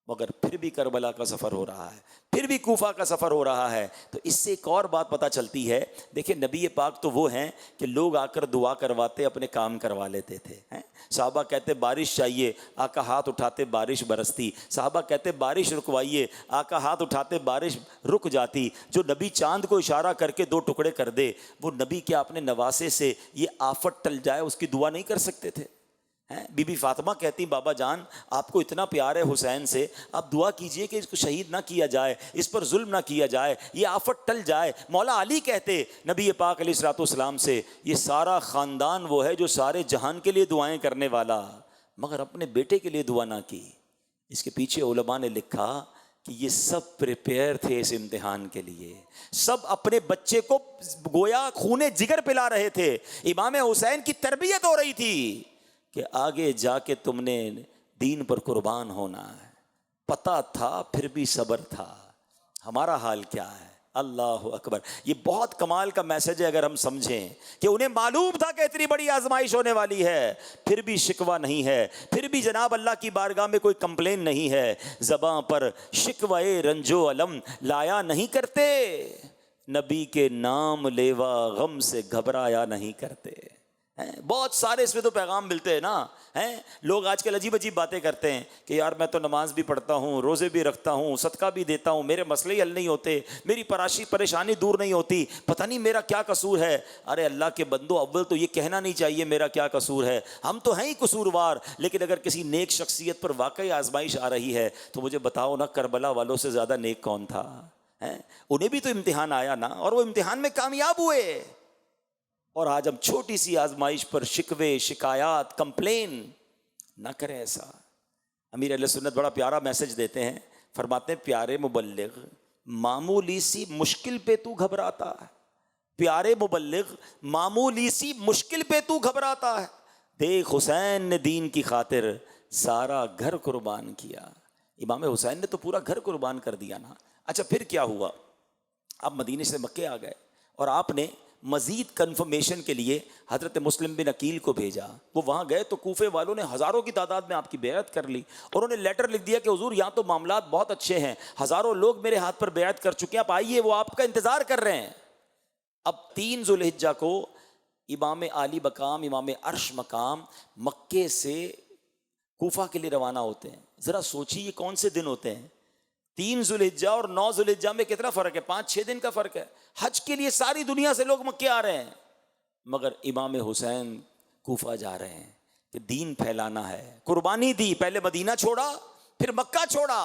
مگر پھر بھی کربلا کا سفر ہو رہا ہے, پھر بھی کوفہ کا سفر ہو رہا ہے. تو اس سے ایک اور بات پتہ چلتی ہے. دیکھیں نبی پاک تو وہ ہیں کہ لوگ آ کر دعا کرواتے, اپنے کام کروا لیتے تھے. صحابہ کہتے بارش چاہیے, آقا ہاتھ اٹھاتے بارش برستی. صحابہ کہتے بارش رکوائیے, آقا ہاتھ اٹھاتے بارش رک جاتی. جو نبی چاند کو اشارہ کر کے 2 ٹکڑے کر دے, وہ نبی کیا اپنے نواسے سے یہ آفت ٹل جائے اس کی دعا نہیں کر سکتے تھے؟ بی بی فاطمہ کہتی بابا جان آپ کو اتنا پیار ہے حسین سے, آپ دعا کیجئے کہ اس کو شہید نہ کیا جائے, اس پر ظلم نہ کیا جائے, یہ آفت ٹل جائے. مولا علی کہتے نبی پاک علیہ الصلوۃ والسلام سے یہ سارا خاندان وہ ہے جو سارے جہان کے لیے دعائیں کرنے والا, مگر اپنے بیٹے کے لیے دعا نہ کی. اس کے پیچھے علماء نے لکھا کہ یہ سب پریپیئر تھے اس امتحان کے لیے, سب اپنے بچے کو گویا خون جگر پلا رہے تھے. امام حسین کی تربیت ہو رہی تھی کہ آگے جا کے تم نے دین پر قربان ہونا ہے. پتہ تھا پھر بھی صبر تھا. ہمارا حال کیا ہے؟ اللہ اکبر. یہ بہت کمال کا میسج ہے اگر ہم سمجھیں کہ انہیں معلوم تھا کہ اتنی بڑی آزمائش ہونے والی ہے، پھر بھی شکوہ نہیں ہے، پھر بھی جناب اللہ کی بارگاہ میں کوئی کمپلین نہیں ہے، زباں پر شکوہ رنج و الم لایا نہیں کرتے، نبی کے نام لیوا غم سے گھبرایا نہیں کرتے. بہت سارے اس میں تو پیغام ملتے ہیں نا. لوگ آج کل عجیب عجیب باتیں کرتے ہیں کہ یار میں تو نماز بھی پڑھتا ہوں، روزے بھی رکھتا ہوں، صدقہ بھی دیتا ہوں، میرے مسئلے ہی حل نہیں ہوتے، میری پریشانی دور نہیں ہوتی، پتہ نہیں میرا کیا قصور ہے. ارے اللہ کے بندو، اول تو یہ کہنا نہیں چاہیے میرا کیا قصور ہے، ہم تو ہیں ہی قصوروار. لیکن اگر کسی نیک شخصیت پر واقعی آزمائش آ رہی ہے تو مجھے بتاؤ نا، کربلا والوں سے زیادہ نیک کون تھا؟ انہیں بھی تو امتحان آیا نا، اور وہ امتحان میں کامیاب ہوئے. اور آج ہم چھوٹی سی آزمائش پر شکوے، شکایات، کمپلین نہ کریں. ایسا امیر اہل سنت بڑا پیارا میسج دیتے ہیں، فرماتے ہیں پیارے مبلغ معمولی سی مشکل پہ تو گھبراتا ہے، پیارے مبلغ معمولی سی مشکل پہ تو گھبراتا ہے، دیکھ حسین نے دین کی خاطر سارا گھر قربان کیا. امام حسین نے تو پورا گھر قربان کر دیا نا. اچھا پھر کیا ہوا؟ آپ مدینے سے مکے آ گئے اور آپ نے مزید کنفرمیشن کے لیے حضرت مسلم بن عقیل کو بھیجا. وہ وہاں گئے تو کوفے والوں نے ہزاروں کی تعداد میں آپ کی بیعت کر لی، اور انہوں نے لیٹر لکھ دیا کہ حضور یہاں تو معاملات بہت اچھے ہیں، ہزاروں لوگ میرے ہاتھ پر بیعت کر چکے ہیں، آپ آئیے، وہ آپ کا انتظار کر رہے ہیں. اب 3 ذو الحجہ کو امام عالی مقام، امام عرش مقام مکے سے کوفہ کے لیے روانہ ہوتے ہیں. ذرا سوچیے یہ کون سے دن ہوتے ہیں؟ 3 ذو الحجہ اور 9 ذو الحجہ میں کتنا فرق ہے؟ 5-6 دن کا فرق ہے. حج کے لیے ساری دنیا سے لوگ مکے آ رہے ہیں، مگر امام حسین کوفہ جا رہے ہیں کہ دین پھیلانا ہے. قربانی دی، پہلے مدینہ چھوڑا، پھر مکہ چھوڑا،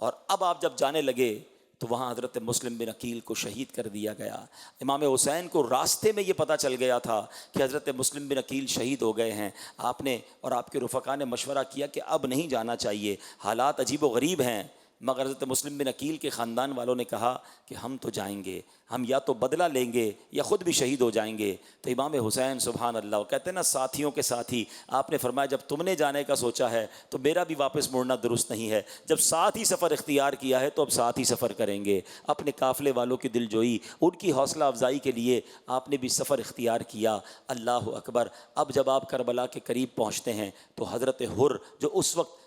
اور اب آپ جب جانے لگے تو وہاں حضرت مسلم بن عقیل کو شہید کر دیا گیا. امام حسین کو راستے میں یہ پتہ چل گیا تھا کہ حضرت مسلم بن عقیل شہید ہو گئے ہیں. آپ نے اور آپ کے رفقا نے مشورہ کیا کہ اب نہیں جانا چاہیے، حالات عجیب و غریب ہیں. مگر حضرت مسلم بن عقیل کے خاندان والوں نے کہا کہ ہم تو جائیں گے، ہم یا تو بدلہ لیں گے یا خود بھی شہید ہو جائیں گے. تو امام حسین سبحان اللہ، وہ کہتے ہیں نا ساتھیوں کے ساتھی، آپ نے فرمایا جب تم نے جانے کا سوچا ہے تو میرا بھی واپس مڑنا درست نہیں ہے، جب ساتھ ہی سفر اختیار کیا ہے تو اب ساتھ ہی سفر کریں گے. اپنے قافلے والوں کی دل جوئی، ان کی حوصلہ افزائی کے لیے آپ نے بھی سفر اختیار کیا. اللہ اکبر. اب جب آپ کربلا کے قریب پہنچتے ہیں تو حضرت حر جو اس وقت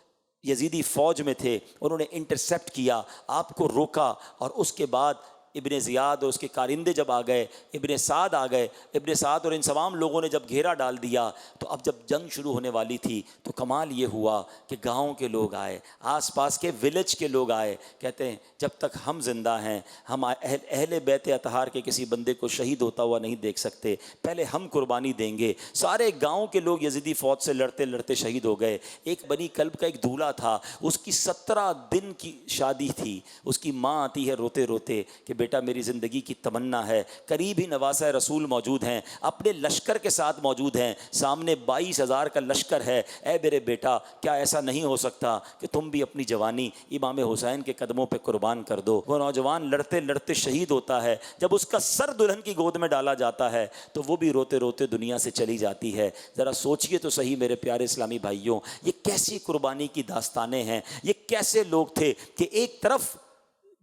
یزیدی فوج میں تھے، انہوں نے انٹرسیپٹ کیا، آپ کو روکا، اور اس کے بعد ابن زیاد اور اس کے کارندے جب آ گئے، ابن سعد آ گئے، ابن سعد اور ان تمام لوگوں نے جب گھیرا ڈال دیا تو اب جب جنگ شروع ہونے والی تھی تو کمال یہ ہوا کہ گاؤں کے لوگ آئے، آس پاس کے ولیج کے لوگ آئے. کہتے ہیں جب تک ہم زندہ ہیں ہم اہل بیت اطہار کے کسی بندے کو شہید ہوتا ہوا نہیں دیکھ سکتے، پہلے ہم قربانی دیں گے. سارے گاؤں کے لوگ یزیدی فوج سے لڑتے لڑتے شہید ہو گئے. ایک بنی کلب کا ایک دولہا تھا، اس کی 17 دن کی شادی تھی. اس کی ماں آتی ہے روتے روتے کہ بیٹا میری زندگی کی تمنا ہے، قریب ہی نواسہ رسول موجود ہیں، اپنے لشکر کے ساتھ موجود ہیں، سامنے 22,000 کا لشکر ہے، اے میرے بیٹا کیا ایسا نہیں ہو سکتا کہ تم بھی اپنی جوانی امام حسین کے قدموں پہ قربان کر دو. وہ نوجوان لڑتے لڑتے شہید ہوتا ہے. جب اس کا سر دلہن کی گود میں ڈالا جاتا ہے تو وہ بھی روتے روتے دنیا سے چلی جاتی ہے. ذرا سوچئے تو صحیح میرے پیارے اسلامی بھائیوں، یہ کیسی قربانی کی داستانیں ہیں، یہ کیسے لوگ تھے کہ ایک طرف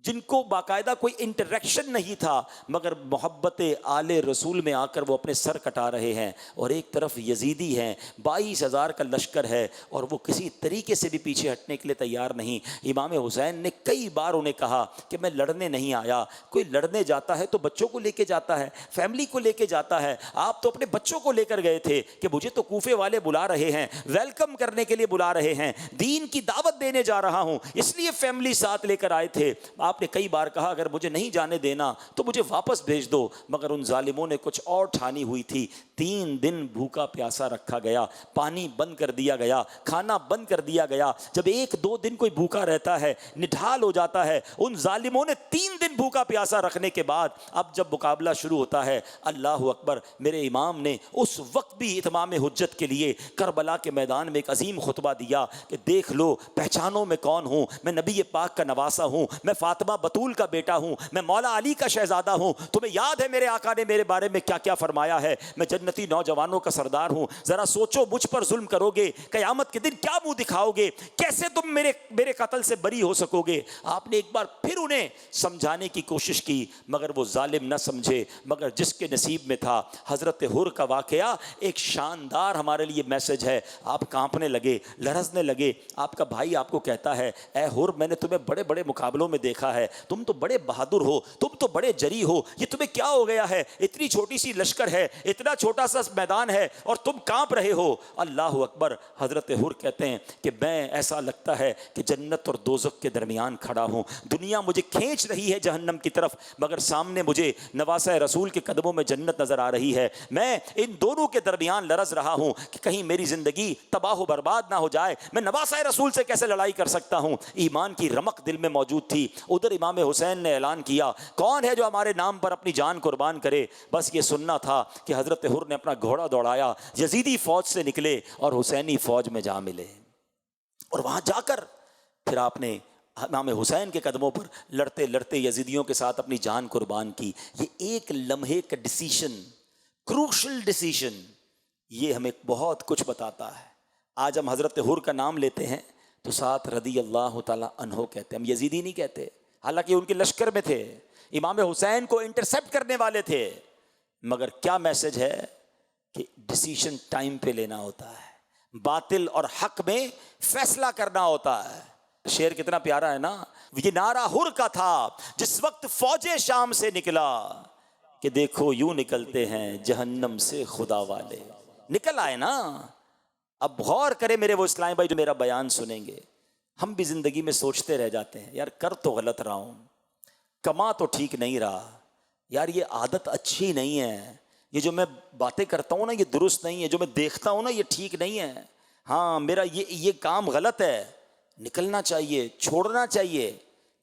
جن کو باقاعدہ کوئی انٹریکشن نہیں تھا مگر محبت آل رسول میں آ کر وہ اپنے سر کٹا رہے ہیں، اور ایک طرف یزیدی ہیں، 22,000 کا لشکر ہے اور وہ کسی طریقے سے بھی پیچھے ہٹنے کے لیے تیار نہیں. امام حسین نے کئی بار انہیں کہا کہ میں لڑنے نہیں آیا. کوئی لڑنے جاتا ہے تو بچوں کو لے کے جاتا ہے، فیملی کو لے کے جاتا ہے. آپ تو اپنے بچوں کو لے کر گئے تھے کہ مجھے تو کوفے والے بلا رہے ہیں، ویلکم کرنے کے لیے بلا رہے ہیں، دین کی دعوت دینے جا رہا ہوں، اس لیے فیملی ساتھ لے کر آئے تھے. آپ نے کئی بار کہا اگر مجھے نہیں جانے دینا تو مجھے واپس بھیج دو، مگر ان ظالموں نے کچھ اور ٹھانی ہوئی تھی. 3 دن بھوکا پیاسا رکھا گیا، پانی بند کر دیا گیا، کھانا بند کر دیا گیا. جب 1-2 دن کوئی بھوکا رہتا ہے نڈھال ہو جاتا ہے. ان ظالموں نے 3 دن بھوکا پیاسا رکھنے کے بعد اب جب مقابلہ شروع ہوتا ہے، اللہ اکبر، میرے امام نے اس وقت بھی اتمام حجت کے لیے کربلا کے میدان میں ایک عظیم خطبہ دیا کہ دیکھ لو، پہچانو میں کون ہوں، میں نبی پاک کا نواسہ ہوں، میں فاطمہ فاطمہ بطول کا بیٹا ہوں، میں مولا علی کا شہزادہ ہوں، تمہیں یاد ہے میرے آقا نے میرے بارے میں کیا کیا فرمایا ہے، میں جنتی نوجوانوں کا سردار ہوں، ذرا سوچو مجھ پر ظلم کرو گے قیامت کے دن کیا منہ دکھاؤ گے، کیسے تم میرے قتل سے بری ہو سکو گے۔ آپ نے ایک بار پھر انہیں سمجھانے کی کوشش کی مگر وہ ظالم نہ سمجھے، مگر جس کے نصیب میں تھا۔ حضرت حر کا واقعہ ایک شاندار ہمارے لیے میسج ہے۔ آپ کانپنے لگے، لرزنے لگے، آپ کا بھائی آپ کو کہتا ہے اے حر میں نے تمہیں بڑے بڑے مقابلوں میں دیکھا ہے، تم تو بڑے بہادر ہو، تم تو بڑے جری ہو، یہ تمہیں کیا ہو گیا ہے، اتنی چھوٹی سی لشکر ہے، اتنا چھوٹا سا میدان ہے اور تم کانپ رہے ہو۔ اللہ اکبر۔ حضرت حر کہتے ہیں کہ میں ایسا لگتا ہے کہ جنت اور دوزخ کے درمیان کھڑا ہوں، دنیا مجھے کھینچ رہی ہے جہنم کی طرف، مگر سامنے مجھے نواسہ رسول کے قدموں میں جنت نظر آ رہی ہے۔ میں ان دونوں کے درمیان لرز رہا ہوں کہ کہیں میری زندگی تباہ و برباد نہ ہو جائے، میں نواسہ رسول سے کیسے لڑائی کر سکتا ہوں۔ ایمان کی رمق دل میں موجود تھی۔ ادھر امام حسین نے اعلان کیا کون ہے جو ہمارے نام پر اپنی جان قربان کرے۔ بس یہ سننا تھا کہ حضرت حر نے اپنا گھوڑا دوڑایا، یزیدی فوج سے نکلے اور حسینی فوج میں جا ملے، اور وہاں جا کر پھر آپ نے امام حسین کے قدموں پر لڑتے لڑتے یزیدیوں کے ساتھ اپنی جان قربان کی۔ یہ ایک لمحے کا ڈیسیشن، کروشل ڈیسیشن، یہ ہمیں بہت کچھ بتاتا ہے۔ آج ہم حضرت حر کا نام لیتے ہیں تو ساتھ رضی اللہ تعالیٰ عنہ کہتے ہیں، ہم یزیدی نہیں کہتے، حالانکہ ان کے لشکر میں تھے، امام حسین کو انٹرسیپٹ کرنے والے تھے، مگر کیا میسج ہے کہ ڈیسیشن ٹائم پہ لینا ہوتا ہے، باطل اور حق میں فیصلہ کرنا ہوتا ہے۔ شعر کتنا پیارا ہے نا، یہ نعرہ حر کا تھا جس وقت فوج شام سے نکلا کہ دیکھو یوں نکلتے ہیں جہنم سے خدا والے۔ نکل آئے نا۔ اب غور کرے میرے وہ اسلام بھائی جو میرا بیان سنیں گے، ہم بھی زندگی میں سوچتے رہ جاتے ہیں یار کر تو غلط رہا ہوں، کما تو ٹھیک نہیں رہا، یار یہ عادت اچھی نہیں ہے، یہ جو میں باتیں کرتا ہوں نا یہ درست نہیں ہے، جو میں دیکھتا ہوں نا یہ ٹھیک نہیں ہے، ہاں میرا یہ کام غلط ہے، نکلنا چاہیے، چھوڑنا چاہیے۔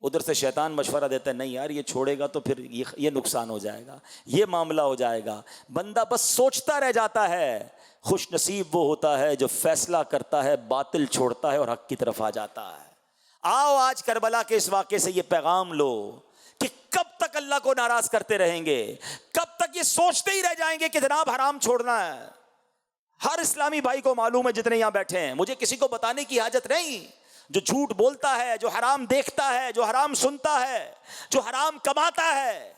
ادھر سے شیطان مشورہ دیتا ہے نہیں یار یہ چھوڑے گا تو پھر یہ نقصان ہو جائے گا، یہ معاملہ ہو جائے گا۔ بندہ بس سوچتا رہ جاتا ہے۔ خوش نصیب وہ ہوتا ہے جو فیصلہ کرتا ہے، باطل چھوڑتا ہے اور حق کی طرف آ جاتا ہے۔ آؤ آج کربلا کے اس واقعے سے یہ پیغام لو کہ کب تک اللہ کو ناراض کرتے رہیں گے، کب تک یہ سوچتے ہی رہ جائیں گے کہ جناب حرام چھوڑنا ہے۔ ہر اسلامی بھائی کو معلوم ہے جتنے یہاں بیٹھے ہیں، مجھے کسی کو بتانے کی حاجت نہیں، جو جھوٹ بولتا ہے، جو حرام دیکھتا ہے، جو حرام سنتا ہے، جو حرام کماتا ہے،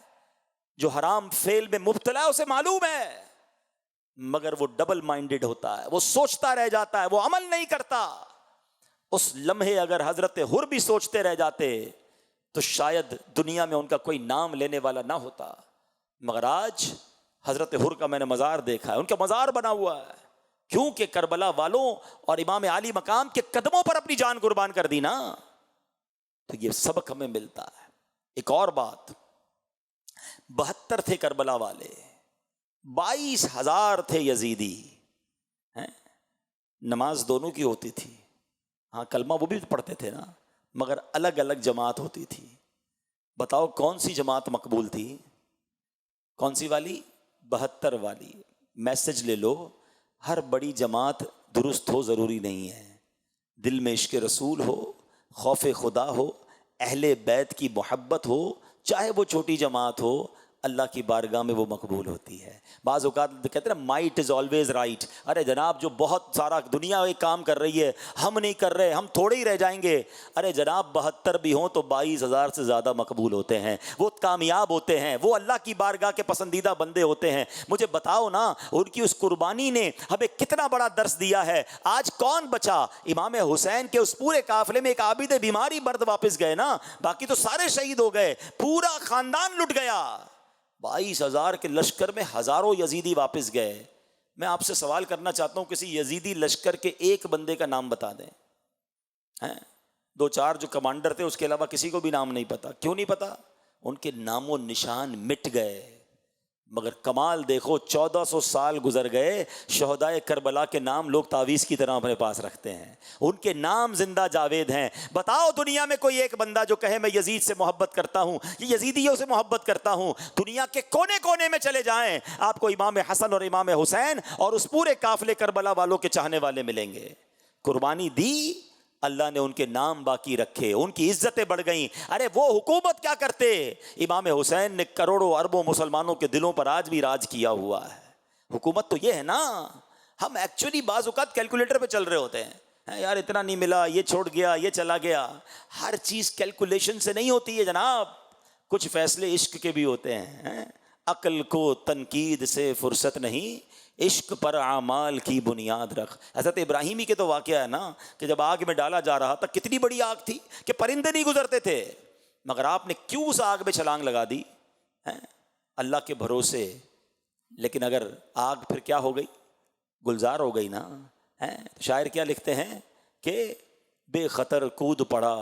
جو حرام فعل میں مبتلا ہے، اسے معلوم ہے، مگر وہ ڈبل مائنڈڈ ہوتا ہے، وہ سوچتا رہ جاتا ہے، وہ عمل نہیں کرتا۔ اس لمحے اگر حضرت حر بھی سوچتے رہ جاتے تو شاید دنیا میں ان کا کوئی نام لینے والا نہ ہوتا، مگر آج حضرت حر کا میں نے مزار دیکھا ہے، ان کا مزار بنا ہوا ہے، کیونکہ کربلا والوں اور امام علی مقام کے قدموں پر اپنی جان قربان کر دی نا، تو یہ سبق ہمیں ملتا ہے۔ ایک اور بات، 72 تھے کربلا والے، 22,000 تھے یزیدی، نماز دونوں کی ہوتی تھی، ہاں کلمہ وہ بھی پڑھتے تھے نا، مگر الگ الگ جماعت ہوتی تھی۔ بتاؤ کون سی جماعت مقبول تھی؟ کون سی والی؟ 72 والی۔ میسج لے لو، ہر بڑی جماعت درست ہو ضروری نہیں ہے، دل میں عشق رسول ہو، خوف خدا ہو، اہل بیت کی محبت ہو، چاہے وہ چھوٹی جماعت ہو، اللہ کی بارگاہ میں وہ مقبول ہوتی ہے۔ بعض اوقات کہتے ہیں نا مائٹ از آلویز رائٹ، ارے جناب جو بہت سارا دنیا ایک کام کر رہی ہے ہم نہیں کر رہے، ہم تھوڑے ہی رہ جائیں گے، ارے جناب 72 بھی ہوں تو 22,000 سے زیادہ مقبول ہوتے ہیں، وہ کامیاب ہوتے ہیں، وہ اللہ کی بارگاہ کے پسندیدہ بندے ہوتے ہیں۔ مجھے بتاؤ نا ان کی اس قربانی نے ہمیں کتنا بڑا درس دیا ہے۔ آج کون بچا؟ امام حسین کے اس پورے قافلے میں ایک عابد بیماری مرد واپس گئے نا، باقی تو سارے شہید ہو گئے، پورا خاندان لٹ گیا۔ 22,000 کے لشکر میں ہزاروں یزیدی واپس گئے۔ میں آپ سے سوال کرنا چاہتا ہوں کسی یزیدی لشکر کے ایک بندے کا نام بتا دیں، 2-4 جو کمانڈر تھے اس کے علاوہ کسی کو بھی نام نہیں پتا۔ کیوں نہیں پتا؟ ان کے نام و نشان مٹ گئے، مگر کمال دیکھو 1400 سال گزر گئے، شہدائے کربلا کے نام لوگ تعویذ کی طرح اپنے پاس رکھتے ہیں، ان کے نام زندہ جاوید ہیں۔ بتاؤ دنیا میں کوئی ایک بندہ جو کہے میں یزید سے محبت کرتا ہوں، یہ یزیدیوں سے محبت کرتا ہوں۔ دنیا کے کونے کونے میں چلے جائیں آپ کو امام حسن اور امام حسین اور اس پورے قافلے کربلا والوں کے چاہنے والے ملیں گے۔ قربانی دی اللہ نے ان کے نام باقی رکھے، ان کی عزتیں بڑھ گئیں۔ ارے وہ حکومت کیا کرتے، امام حسین نے کروڑوں اربوں مسلمانوں کے دلوں پر آج بھی راج کیا ہوا ہے۔ حکومت تو یہ ہے نا، ہم ایکچولی بعض اوقات کیلکولیٹر پہ چل رہے ہوتے ہیں، یار اتنا نہیں ملا، یہ چھوڑ گیا، یہ چلا گیا۔ ہر چیز کیلکولیشن سے نہیں ہوتی ہے جناب، کچھ فیصلے عشق کے بھی ہوتے ہیں۔ عقل کو تنقید سے فرصت نہیں، عشق پر اعمال کی بنیاد رکھ۔ حضرت ابراہیمی کے تو واقعہ ہے نا کہ جب آگ میں ڈالا جا رہا تھا، کتنی بڑی آگ تھی کہ پرندے نہیں گزرتے تھے، مگر آپ نے کیوں اس آگ میں چھلانگ لگا دی؟ اللہ کے بھروسے۔ لیکن اگر آگ پھر کیا ہو گئی، گلزار ہو گئی نا۔ شاعر کیا لکھتے ہیں کہ بے خطر کود پڑا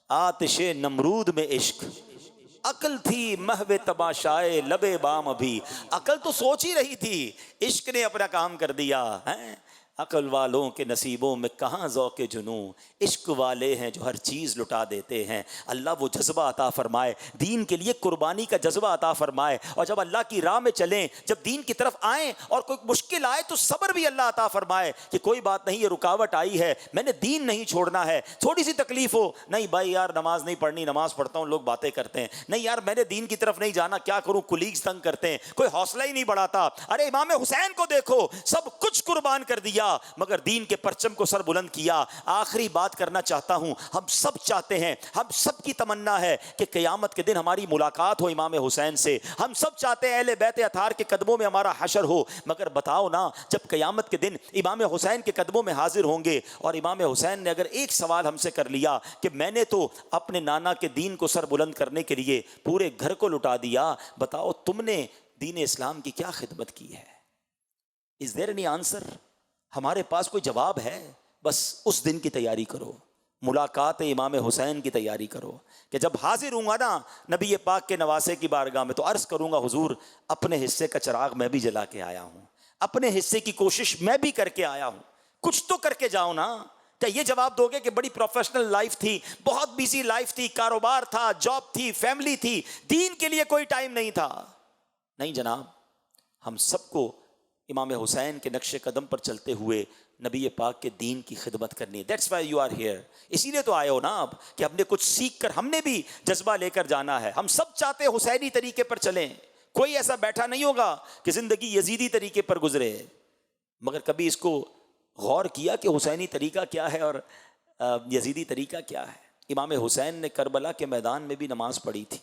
آتش نمرود میں عشق، عقل تھی محو تماشائے لبے بام ابھی۔ عقل تو سوچ ہی رہی تھی، عشق نے اپنا کام کر دیا۔ عقل والوں کے نصیبوں میں کہاں ذوق جنوں، عشق والے ہیں جو ہر چیز لٹا دیتے ہیں۔ اللہ وہ جذبہ عطا فرمائے، دین کے لیے قربانی کا جذبہ عطا فرمائے، اور جب اللہ کی راہ میں چلیں، جب دین کی طرف آئیں اور کوئی مشکل آئے تو صبر بھی اللہ عطا فرمائے کہ کوئی بات نہیں، یہ رکاوٹ آئی ہے، میں نے دین نہیں چھوڑنا ہے۔ تھوڑی سی تکلیف ہو، نہیں بھائی یار نماز نہیں پڑھنی، نماز پڑھتا ہوں، لوگ باتیں کرتے ہیں، نہیں یار میں نے دین کی طرف نہیں جانا، کیا کروں، کولیگز تنگ کرتے ہیں، کوئی حوصلہ ہی نہیں بڑھاتا۔ ارے امام حسین کو دیکھو، سب کچھ قربان کر دیا مگر دین کے پرچم کو سر بلند کیا۔ آخری بات کرنا چاہتا ہوں، ہم سب چاہتے ہیں، ہم سب کی تمنا ہے کہ قیامت کے دن ہماری ملاقات ہو امام حسین سے، ہم سب چاہتے ہیں اہل بیت اطہار کے قدموں میں ہمارا حشر ہو، مگر بتاؤ نا جب قیامت کے دن امام حسین کے قدموں میں حاضر ہوں گے اور امام حسین نے اگر ایک سوال ہم سے کر لیا کہ میں نے تو اپنے نانا کے دین کو سر بلند کرنے کے لیے پورے گھر کو لٹا دیا، بتاؤ تم نے دین اسلام کی کیا خدمت کی ہے؟ Is there any answer؟ ہمارے پاس کوئی جواب ہے؟ بس اس دن کی تیاری کرو، ملاقات امام حسین کی تیاری کرو کہ جب حاضر ہوں گا نا نبی پاک کے نواسے کی بارگاہ میں تو عرض کروں گا حضور اپنے حصے کا چراغ میں بھی جلا کے آیا ہوں، اپنے حصے کی کوشش میں بھی کر کے آیا ہوں، کچھ تو کر کے جاؤ نا۔ کیا یہ جواب دو گے کہ بڑی پروفیشنل لائف تھی، بہت بیزی لائف تھی، کاروبار تھا، جاب تھی، فیملی تھی، دین کے لیے کوئی ٹائم نہیں تھا؟ نہیں جناب، ہم سب کو امام حسین کے نقش قدم پر چلتے ہوئے نبی پاک کے دین کی خدمت کرنی ہے۔ That's why you are here, اسی لیے تو آئے ہو نا اب کہ ہم نے کچھ سیکھ کر ہم نے بھی جذبہ لے کر جانا ہے۔ ہم سب چاہتے حسینی طریقے پر چلیں، کوئی ایسا بیٹھا نہیں ہوگا کہ زندگی یزیدی طریقے پر گزرے، مگر کبھی اس کو غور کیا کہ حسینی طریقہ کیا ہے اور یزیدی طریقہ کیا ہے؟ امام حسین نے کربلا کے میدان میں بھی نماز پڑھی تھی،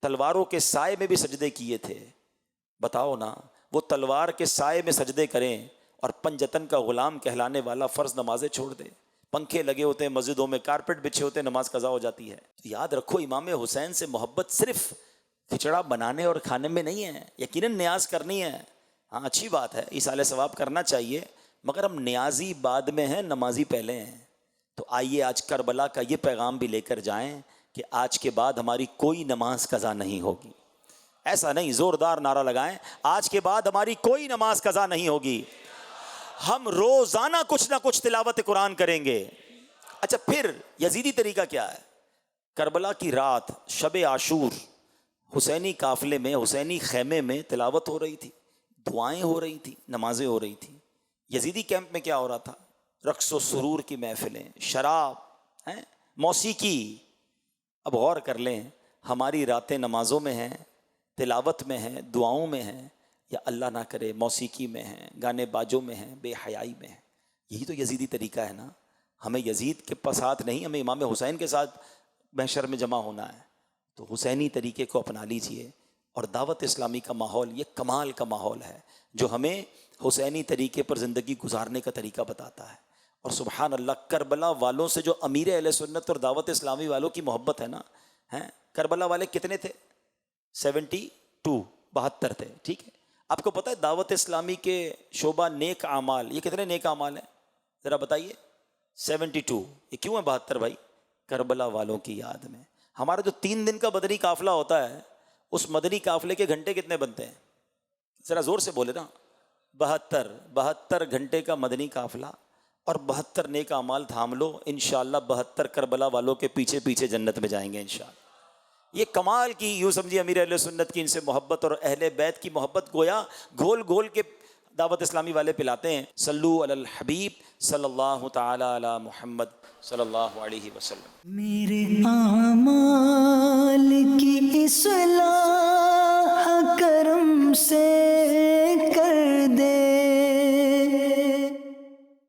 تلواروں کے سائے میں بھی سجدے کیے تھے۔ بتاؤ نا، وہ تلوار کے سائے میں سجدے کریں اور پنجتن کا غلام کہلانے والا فرض نمازیں چھوڑ دے، پنکھے لگے ہوتے ہیں مسجدوں میں، کارپیٹ بچھے ہوتے ہیں، نماز قضا ہو جاتی ہے۔ تو یاد رکھو امام حسین سے محبت صرف کھچڑا بنانے اور کھانے میں نہیں ہے، یقیناً نیاز کرنی ہے، ہاں اچھی بات ہے، ایصال ثواب کرنا چاہیے، مگر ہم نیازی بعد میں ہیں، نمازی پہلے ہیں۔ تو آئیے آج کربلا کا یہ پیغام بھی لے کر جائیں کہ آج کے بعد ہماری کوئی نماز قضا نہیں ہوگی۔ ایسا نہیں، زوردار نعرہ لگائیں، آج کے بعد ہماری کوئی نماز قضا نہیں ہوگی، ہم روزانہ کچھ نہ کچھ تلاوت قرآن کریں گے۔ اچھا پھر یزیدی طریقہ کیا ہے؟ کربلا کی رات شب عاشور حسینی قافلے میں، حسینی خیمے میں تلاوت ہو رہی تھی، دعائیں ہو رہی تھی، نمازیں ہو رہی تھی۔ یزیدی کیمپ میں کیا ہو رہا تھا؟ رقص و سرور کی محفلیں، شراب، موسیقی۔ اب غور کر لیں، ہماری راتیں نمازوں میں ہیں، تلاوت میں ہیں، دعاؤں میں ہیں، یا اللہ نہ کرے موسیقی میں ہیں، گانے باجوں میں ہیں، بے حیائی میں ہیں؟ یہی تو یزیدی طریقہ ہے نا۔ ہمیں یزید کے ساتھ نہیں، ہمیں امام حسین کے ساتھ محشر میں جمع ہونا ہے۔ تو حسینی طریقے کو اپنا لیجئے، اور دعوت اسلامی کا ماحول یہ کمال کا ماحول ہے جو ہمیں حسینی طریقے پر زندگی گزارنے کا طریقہ بتاتا ہے۔ اور سبحان اللہ، کربلا والوں سے جو امیر اہل سنت اور دعوت اسلامی والوں کی محبت ہے نا، کربلا والے کتنے تھے؟ 72 تھے، ٹھیک ہے۔ آپ کو پتہ ہے دعوت اسلامی کے شعبہ نیک اعمال، یہ کتنے نیک اعمال ہیں ذرا بتائیے؟ 72۔ یہ کیوں ہے 72 بھائی؟ کربلا والوں کی یاد میں۔ ہمارا جو 3 دن کا مدنی قافلہ ہوتا ہے، اس مدنی قافلے کے گھنٹے کتنے بنتے ہیں؟ ذرا زور سے بولے نا۔ 72 گھنٹے کا مدنی قافلہ اور 72 نیک اعمال تھام لو، انشاءاللہ 72 کربلا والوں کے پیچھے پیچھے جنت میں جائیں گے انشاءاللہ۔ یہ کمال کی، یوں سمجھیے امیر اہل سنت کی ان سے محبت اور اہل بیت کی محبت گویا گول گول کے دعوت اسلامی والے پلاتے ہیں۔ صلو علی الحبیب صلی اللہ تعالی علی محمد صلی اللہ علیہ وسلم۔ میرے اعمال کی اصلاح